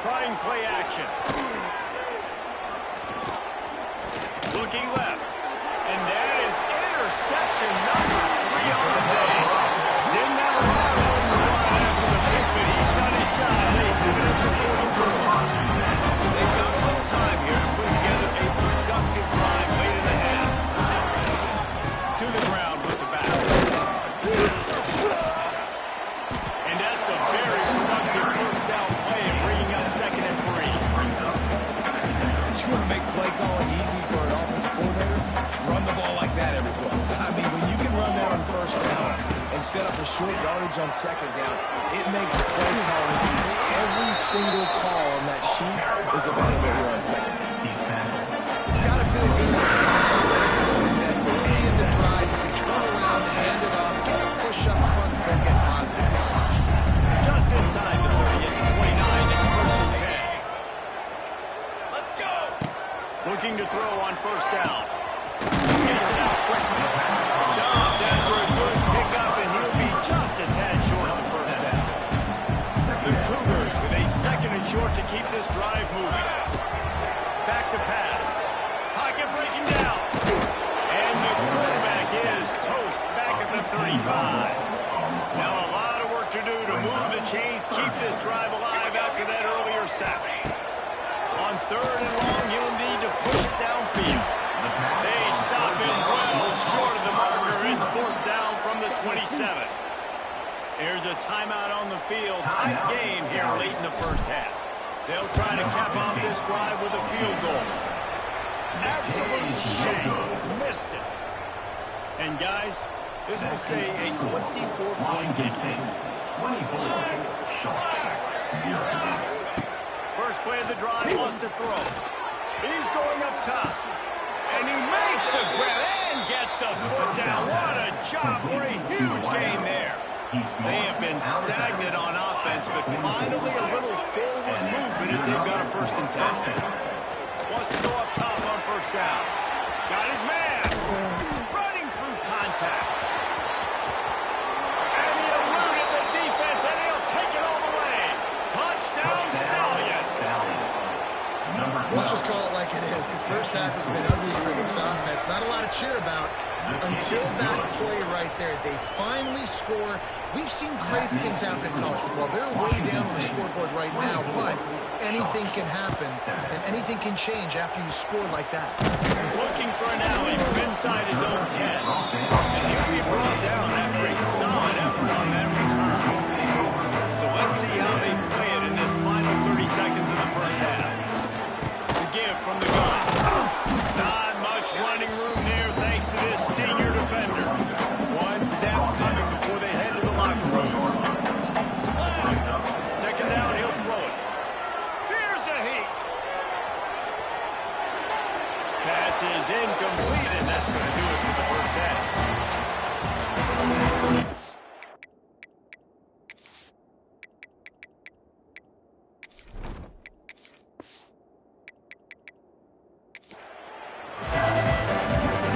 Trying play action. Looking left. And that is interception number 3 on the day. Didn't have a lot of room to run after the pick, but he's done his job. They have it at the 44. They've got a little time here to put together a productive drive late in the half. To the ground with the back. And that's a very productive first down play and bringing up 2nd and 3. You want to make play calling easy for an offensive coordinator? Run the ball like that every play. I mean, when you can run that on 1st down and set up a short yardage on 2nd down, it makes play calling easy. Every single call on that sheet is available here on 2nd down. It's got to feel good as an offense knowing that early in the drive, you can turn around, hand it off, get a push up front, and go get positive. Just inside the 30 at the 29. It's 1st and 10. Let's go. Looking to throw on 1st down. Gets it out quickly. Stopped after a good pickup, and he'll be just a tad short on 1st down. The Cougars with a 2nd and short to keep this drive moving. Back to pass. Pocket breaking down. And the quarterback is toast back at the 35. Now a lot of work to do to move the chains, keep this drive alive after that earlier sack. On 3rd and long, he'll need to push it downfield. They stop him well short of the marker. It's 4th down from the 27. Here's a timeout on the field. Tight game here late in the first half. They'll try to cap off this drive with a field goal. Absolute shame. Missed it. And guys, this will stay a 24-point game. 24 shots. 0. First play of the drive wants to throw. He's going up top. And he makes the grab and gets the foot down. What a job for a huge gain there. They have been stagnant on offense, but finally a little forward movement as they've got a 1st and 10. Wants to go up top on 1st down. Got his man. Running through contact. And he eluded the defense, and he'll take it all the way. Touchdown, Stallion. Let's just call it like it is. The first half has been ugly for this offense. Not a lot to cheer about until that play right there. They finally score. We've seen crazy things happen in college football. They're way down on the scoreboard right now, but anything can happen, and anything can change after you score like that. Looking for an alley from inside his own 10. And he'll be brought down after a solid effort on that return. So let's see how they play it in this final 30 seconds of the first half. The give from the gun. Not much running room there thanks to this senior defender. One step coming before they head to the locker room. 2nd down, he'll throw it. Here's a heat. Pass is incomplete, and that's going to do it for the first half.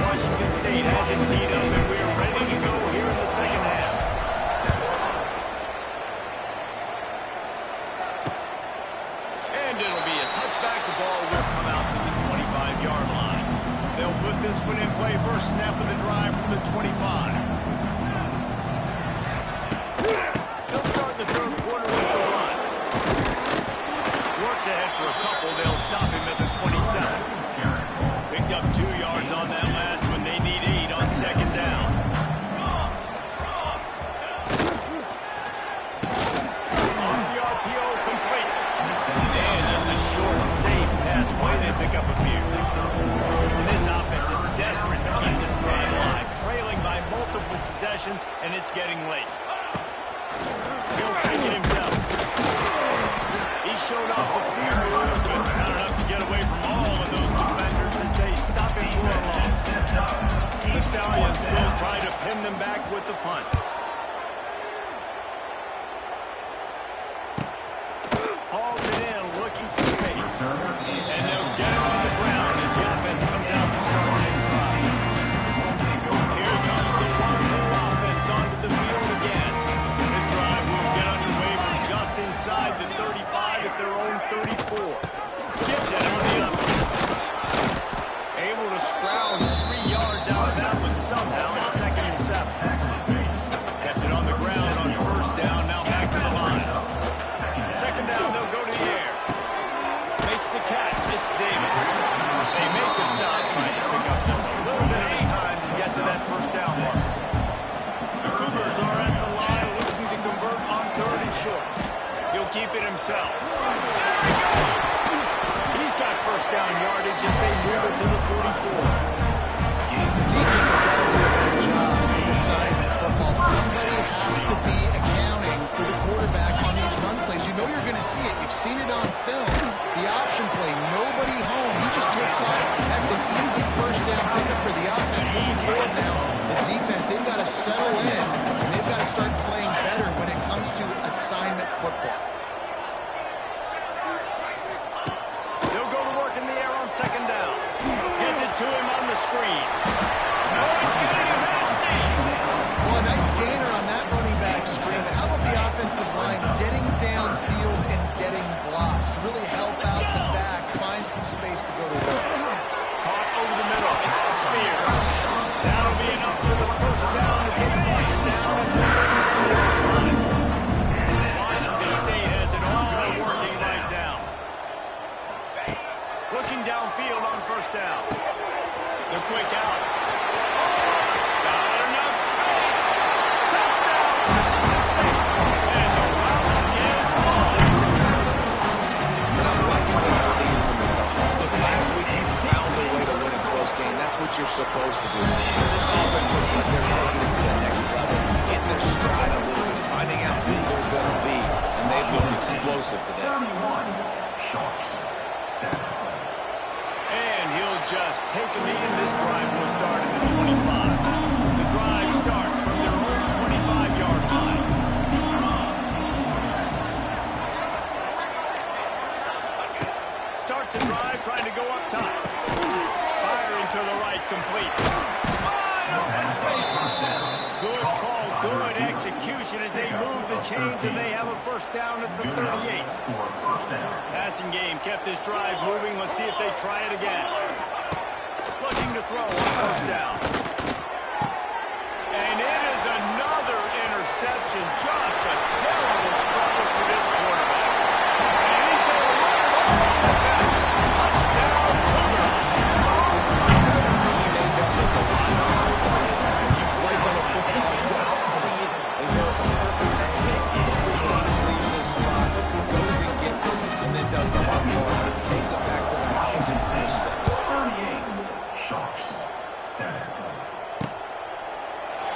Washington State has it teed up, and we're ready to go here in the 2nd half. And it'll be a touchback. The ball will come out to the 25-yard line. one in play. First snap of the drive from the 25. He'll start the third quarter with the run. Works ahead for a couple. They'll stop him at the 27. Picked up 2 yards on that last one. They need 8 on second down. Off the RPO, complete. And just a short, safe pass play. They pick up a few. And this offense is desperate to keep this drive alive, trailing by multiple possessions, and it's getting late. He'll take it himself. He showed off a few moves, but not enough to get away from all of those defenders as they stop him for a loss. The Stallions will try to pin them back with the punt. Hauls it in, looking for space. And they'll get it on the ground as the offense comes out to start the next drive. Here comes the Wazoo offense onto the field again. This drive will get underway from just inside the 35 at their own 34. Gives it on the option. Able to scrounge 3 yards out of that one somehow at 2nd and 7. Kept it on the ground on first down, now back to the line. Second down, they'll go to the air. Makes the catch, it's Davis. They make the stop, trying to pick up just a little bit at a time to get to that first down mark. The Cougars are at the line looking to convert on 3rd and short. He'll keep it himself. He's got first down yardage as they move it to the 44. The defense has got to do a better job with assignment football. Somebody has to be accounting for the quarterback on these run plays. You know you're going to see it. You've seen it on film. The option play, nobody home. He just takes off. That's an easy first down pickup for the offense. Moving forward now, the defense, they've got to settle in, and they've got to start playing better when it comes to assignment football. They'll go to work in the air on second down. Gets it to him on the screen. No, he's getting a nasty. Well, a nice gainer on that running back screen. How about the offensive line getting downfield and getting blocks to really help out the back, find some space to go to work? Caught over the middle. It's Spears. That'll be enough for the first down as they mark it down at the 34 line. Washington State has it all working right now. Looking downfield on first down. The quick out. Got enough space. Touchdown, Washington State. And the route is on. And I'm liking what I'm seeing from this offense. Look, last week you found a way to win a close game. That's what you're supposed to do. This offense looks like they're taking it to the next level, getting their stride a little bit, finding out who they're going to be, and they've looked explosive today. 31, Sharks, 7. And he'll just take a knee, and this drive will start at the 25. The drive starts from their own 25-yard line. Starts a drive trying to go up top. Firing to the right, complete. Open space. Good call, good execution as they move the chains, and they have a first down at the 38. Passing game kept this drive moving. Let's see if they try it again. Looking to throw on first down. And it is another interception. Just a terrible struggle for this quarterback. And he's going to run it over. Touchdown, Cougar. He made that look a lot easier than it is. When you play on a football, you got to see it, and you're at the perfect angle. The free safety leaves his spot, goes and gets it, and then does the hard part. Takes it back to the house for 6. 38, Sharks, 7.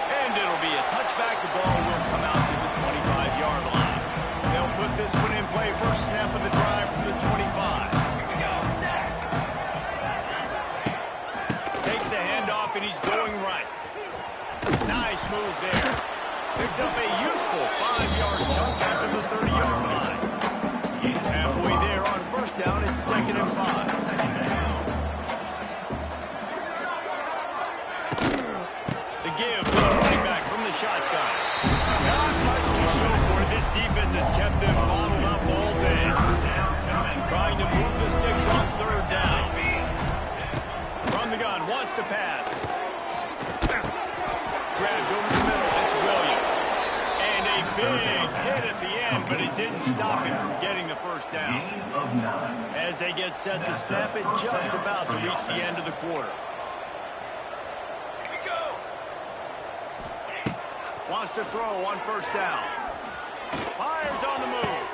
And it'll be a touchback. The ball will come out to the 25-yard line. They'll put this one in play. First snap of the drive from the 25. Takes a handoff, and he's going right. Nice move there. Picks up a useful 5-yard chunk after the 30-yard line. Halfway there on first down, it's 2nd and 5. The give to the running back from the shotgun. Not much to show for it. This defense has kept them bottled up all day. Trying to move the sticks on 3rd down. From the gun, wants to pass. didn't stop him from getting the first down. As they get set to snap it, just about to reach the end of the quarter. Wants to throw on first down. Fires on the move.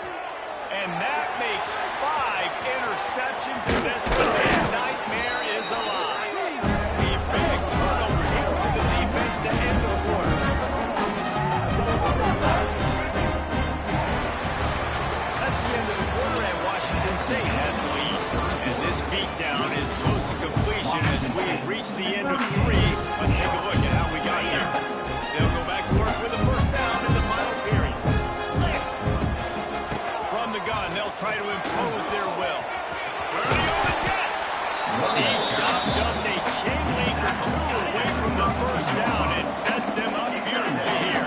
And that makes 5 interceptions in this one. His nightmare is alive. A big turnover here for the defense to end the quarter. That's the end of the quarter, and Washington State has the lead. And this beatdown is close to completion as we've reached the end of 3. Let's take a look at how we got here. They'll go back to work with a first down in the final period. From the gun, they'll try to impose their will. Early on the Jets. He stopped just a chain link or 2 away from the first down and sets them up beautifully here.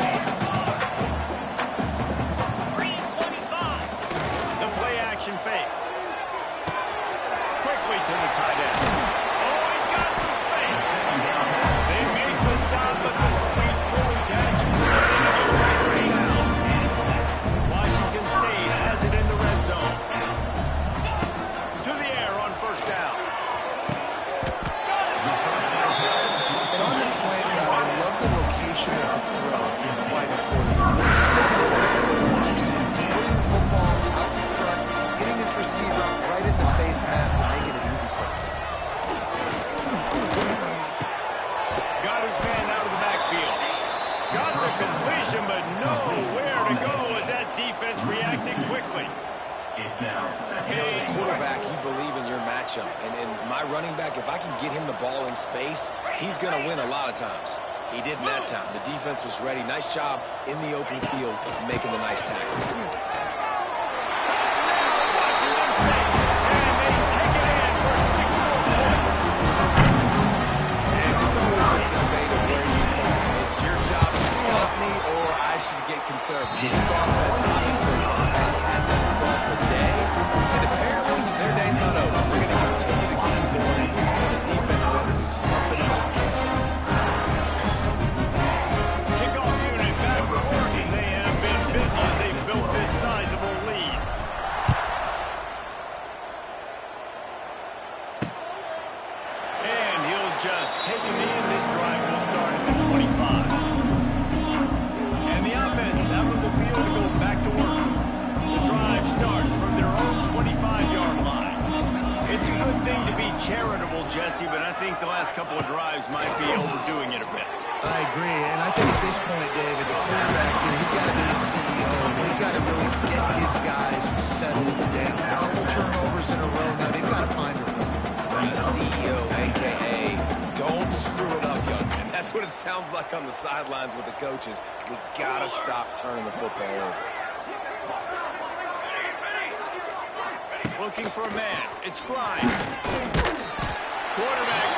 The play action fake. Quickly to the tight end. Oh, he's got some space. They make the stop, but the sweet pulling catch is ready to get the first down. Washington State has it in the red zone. To the air on first down. And on the slant route, I love the location of the throw by the quarterback. He's putting the football out in front, getting his receiver right in the face mask and making it easy for him. Got his man out of the backfield. Got the completion, but nowhere to go as that defense reacted quickly. You know, as a quarterback, you believe in your matchup. And my running back, if I can get him the ball in space, he's going to win a lot of times. He did in that time. The defense was ready. Nice job in the open field making the nice tackle. Washington State, and they take it in for 6 more points. And this always is the debate of where you fall. It's your job to stop me or I should get conservative. Because this offense obviously has had themselves a day, and apparently their day's not over. They're going to continue to keep scoring, and the defense better do something about it. Kickoff unit back to work, and they have been busy as they built this sizable lead. And he'll just take him in. This drive will start at the 25. And the offense out of the field to go back to work. The drive starts from their own 25-yard line. It's a good thing to be charitable, Jesse, but I think the last couple of drives might be overdoing it a bit. I agree, and I think at this point, David, the quarterback here, he's got to be a CEO, and he's got to really get his guys settled down. A couple turnovers in a row now, they've got to find a rhythm. CEO, a.k.a. don't screw it up, young man. That's what it sounds like on the sidelines with the coaches. We got to stop turning the football over. Looking for a man. It's Grimes. Quarterback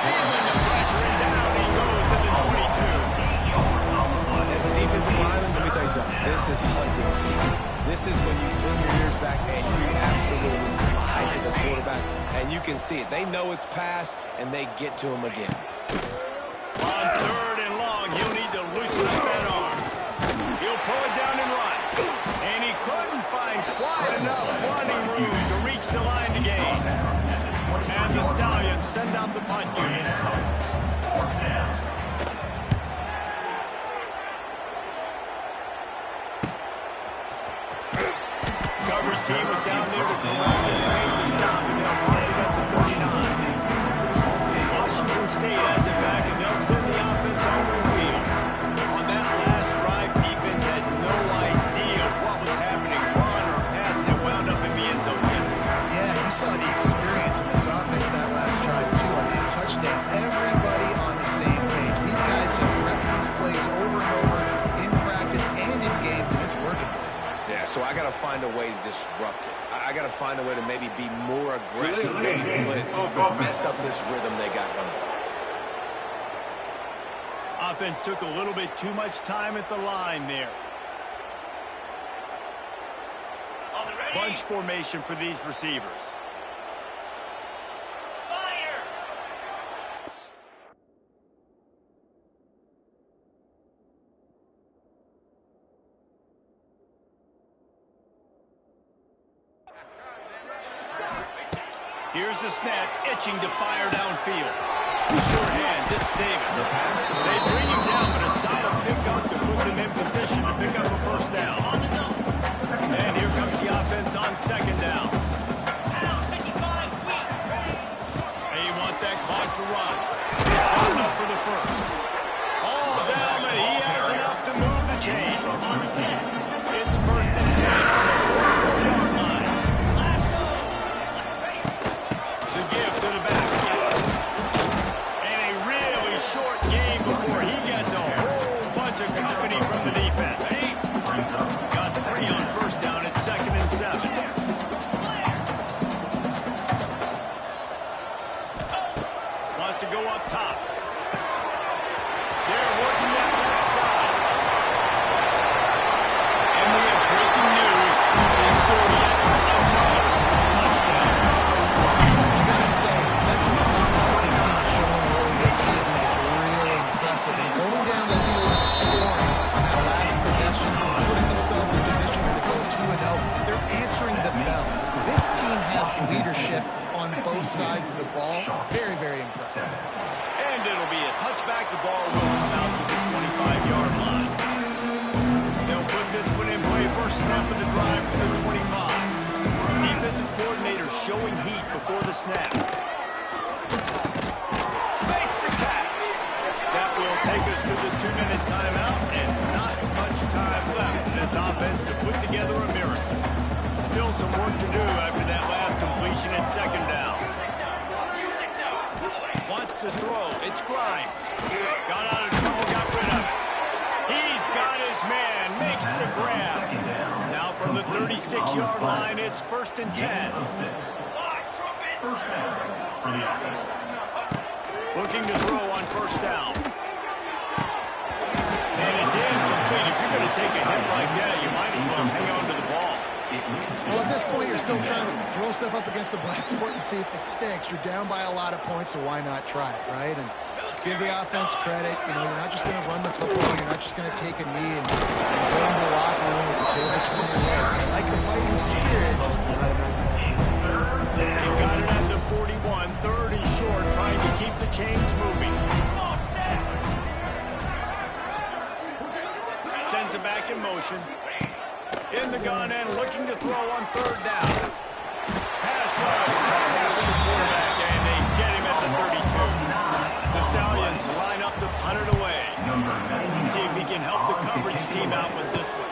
feeling the pressure, and down he goes at the 22. As a defensive lineman, let me tell you something. This is hunting season. This is when you pin your ears back and you absolutely fly to the quarterback, and you can see it. They know it's pass, and they get to him again. On 3rd and long, he'll need to loosen up that arm. He'll pull it down and run. And he couldn't find quite enough running room to reach the line to gain. And the Stallions send out the punt unit. Cover's team was down there with the line, and they made the stop, and they'll mark it at the 39. Washington State has it back, and they'll send the offense onto the field. On that last drive, defense had no idea what was happening, run or pass, and it wound up in the end zone missing. Yeah, you saw the experience in this offense that last drive, too. I mean, touchdown. Everybody on the same page. These guys have repped these plays over and over in practice and in games, and it's working. Yeah, so I got to find a way to disrupt it. I got to find a way to maybe be more aggressive, maybe blitz, mess up this rhythm they got going. Offense took a little bit too much time at the line there. Bunch formation for these receivers. Here's the snap, itching to fire downfield. Sure hands, it's Davis. They bring him down, but a solid pickup to put them in position to pick up a first down. And here comes the offense on second down. They want that clock to run. It's enough for the first. All down, and he has enough to move the chains. It's first and 10 from the 44-yard line. The give to the back. And a really short game before he gets a whole bunch of company from the defense. Got 3 on first down at 2nd and 7. Wants to go up top. They're working that left side. And we have breaking news. They scored yet another touchdown. I gotta say, mental toughness that this team is showing early this season is really impressive. And going down the field and scoring on that last possession, putting themselves in position to go 2-0, they're answering the bell. This team has leadership on both sides of the ball. Very, very impressive. And it'll be a touchback. The ball will come out to the 25-yard line. They'll put this one in play. First snap of the drive from the 25. Defensive coordinator showing heat before the snap. Makes the catch. That will take us to the 2-minute timeout, and not much time left for this offense to put together a miracle. Still some work to do after that last completion at second down. Wants to throw. It's Grimes. Got out of trouble, got rid of it. He's got his man. Makes the grab. Now from the 36-yard line, it's 1st and 10. First down for the offense. Looking to throw on first down. And it's incomplete. If you're going to take a hit like that, you might as well hang on to the ball. Well, at this point, you're still trying to throw stuff up against the blackboard and see if it sticks. You're down by a lot of points, so why not try it, right? And give the offense credit. You know, you're not just going to run the football. You're not just going to take a knee and go into the locker room with the tail between your legs. I like the fighting spirit, just not enough. He got it at the 41. 3rd and short, trying to keep the chains moving. Sends it back in motion. In the gun and looking to throw on 3rd down. Pass rush, coming after the quarterback, and they get him at the 32. The Stallions line up to punt it away. Let's see if he can help the coverage team out with this one.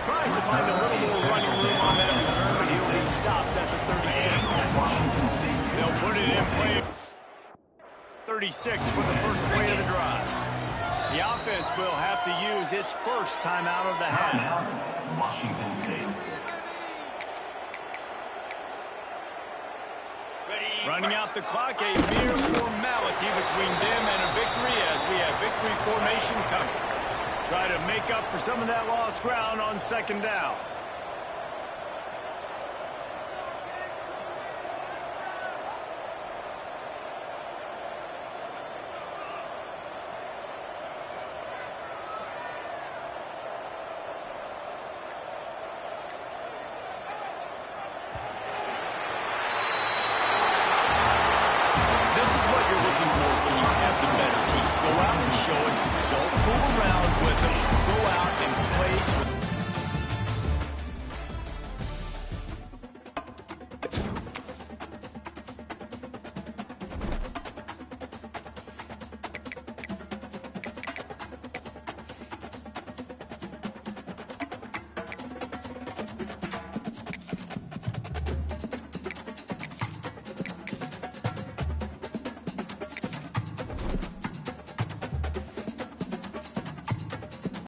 Tries to find a little more running room on that return, but he'll be stopped at the 36. They'll put it in play. 36 for the first play of the drive. The offense will have to use its first timeout of the half. Washington State. Running out the clock, a mere formality between them and a victory as we have victory formation covered. Try to make up for some of that lost ground on second down.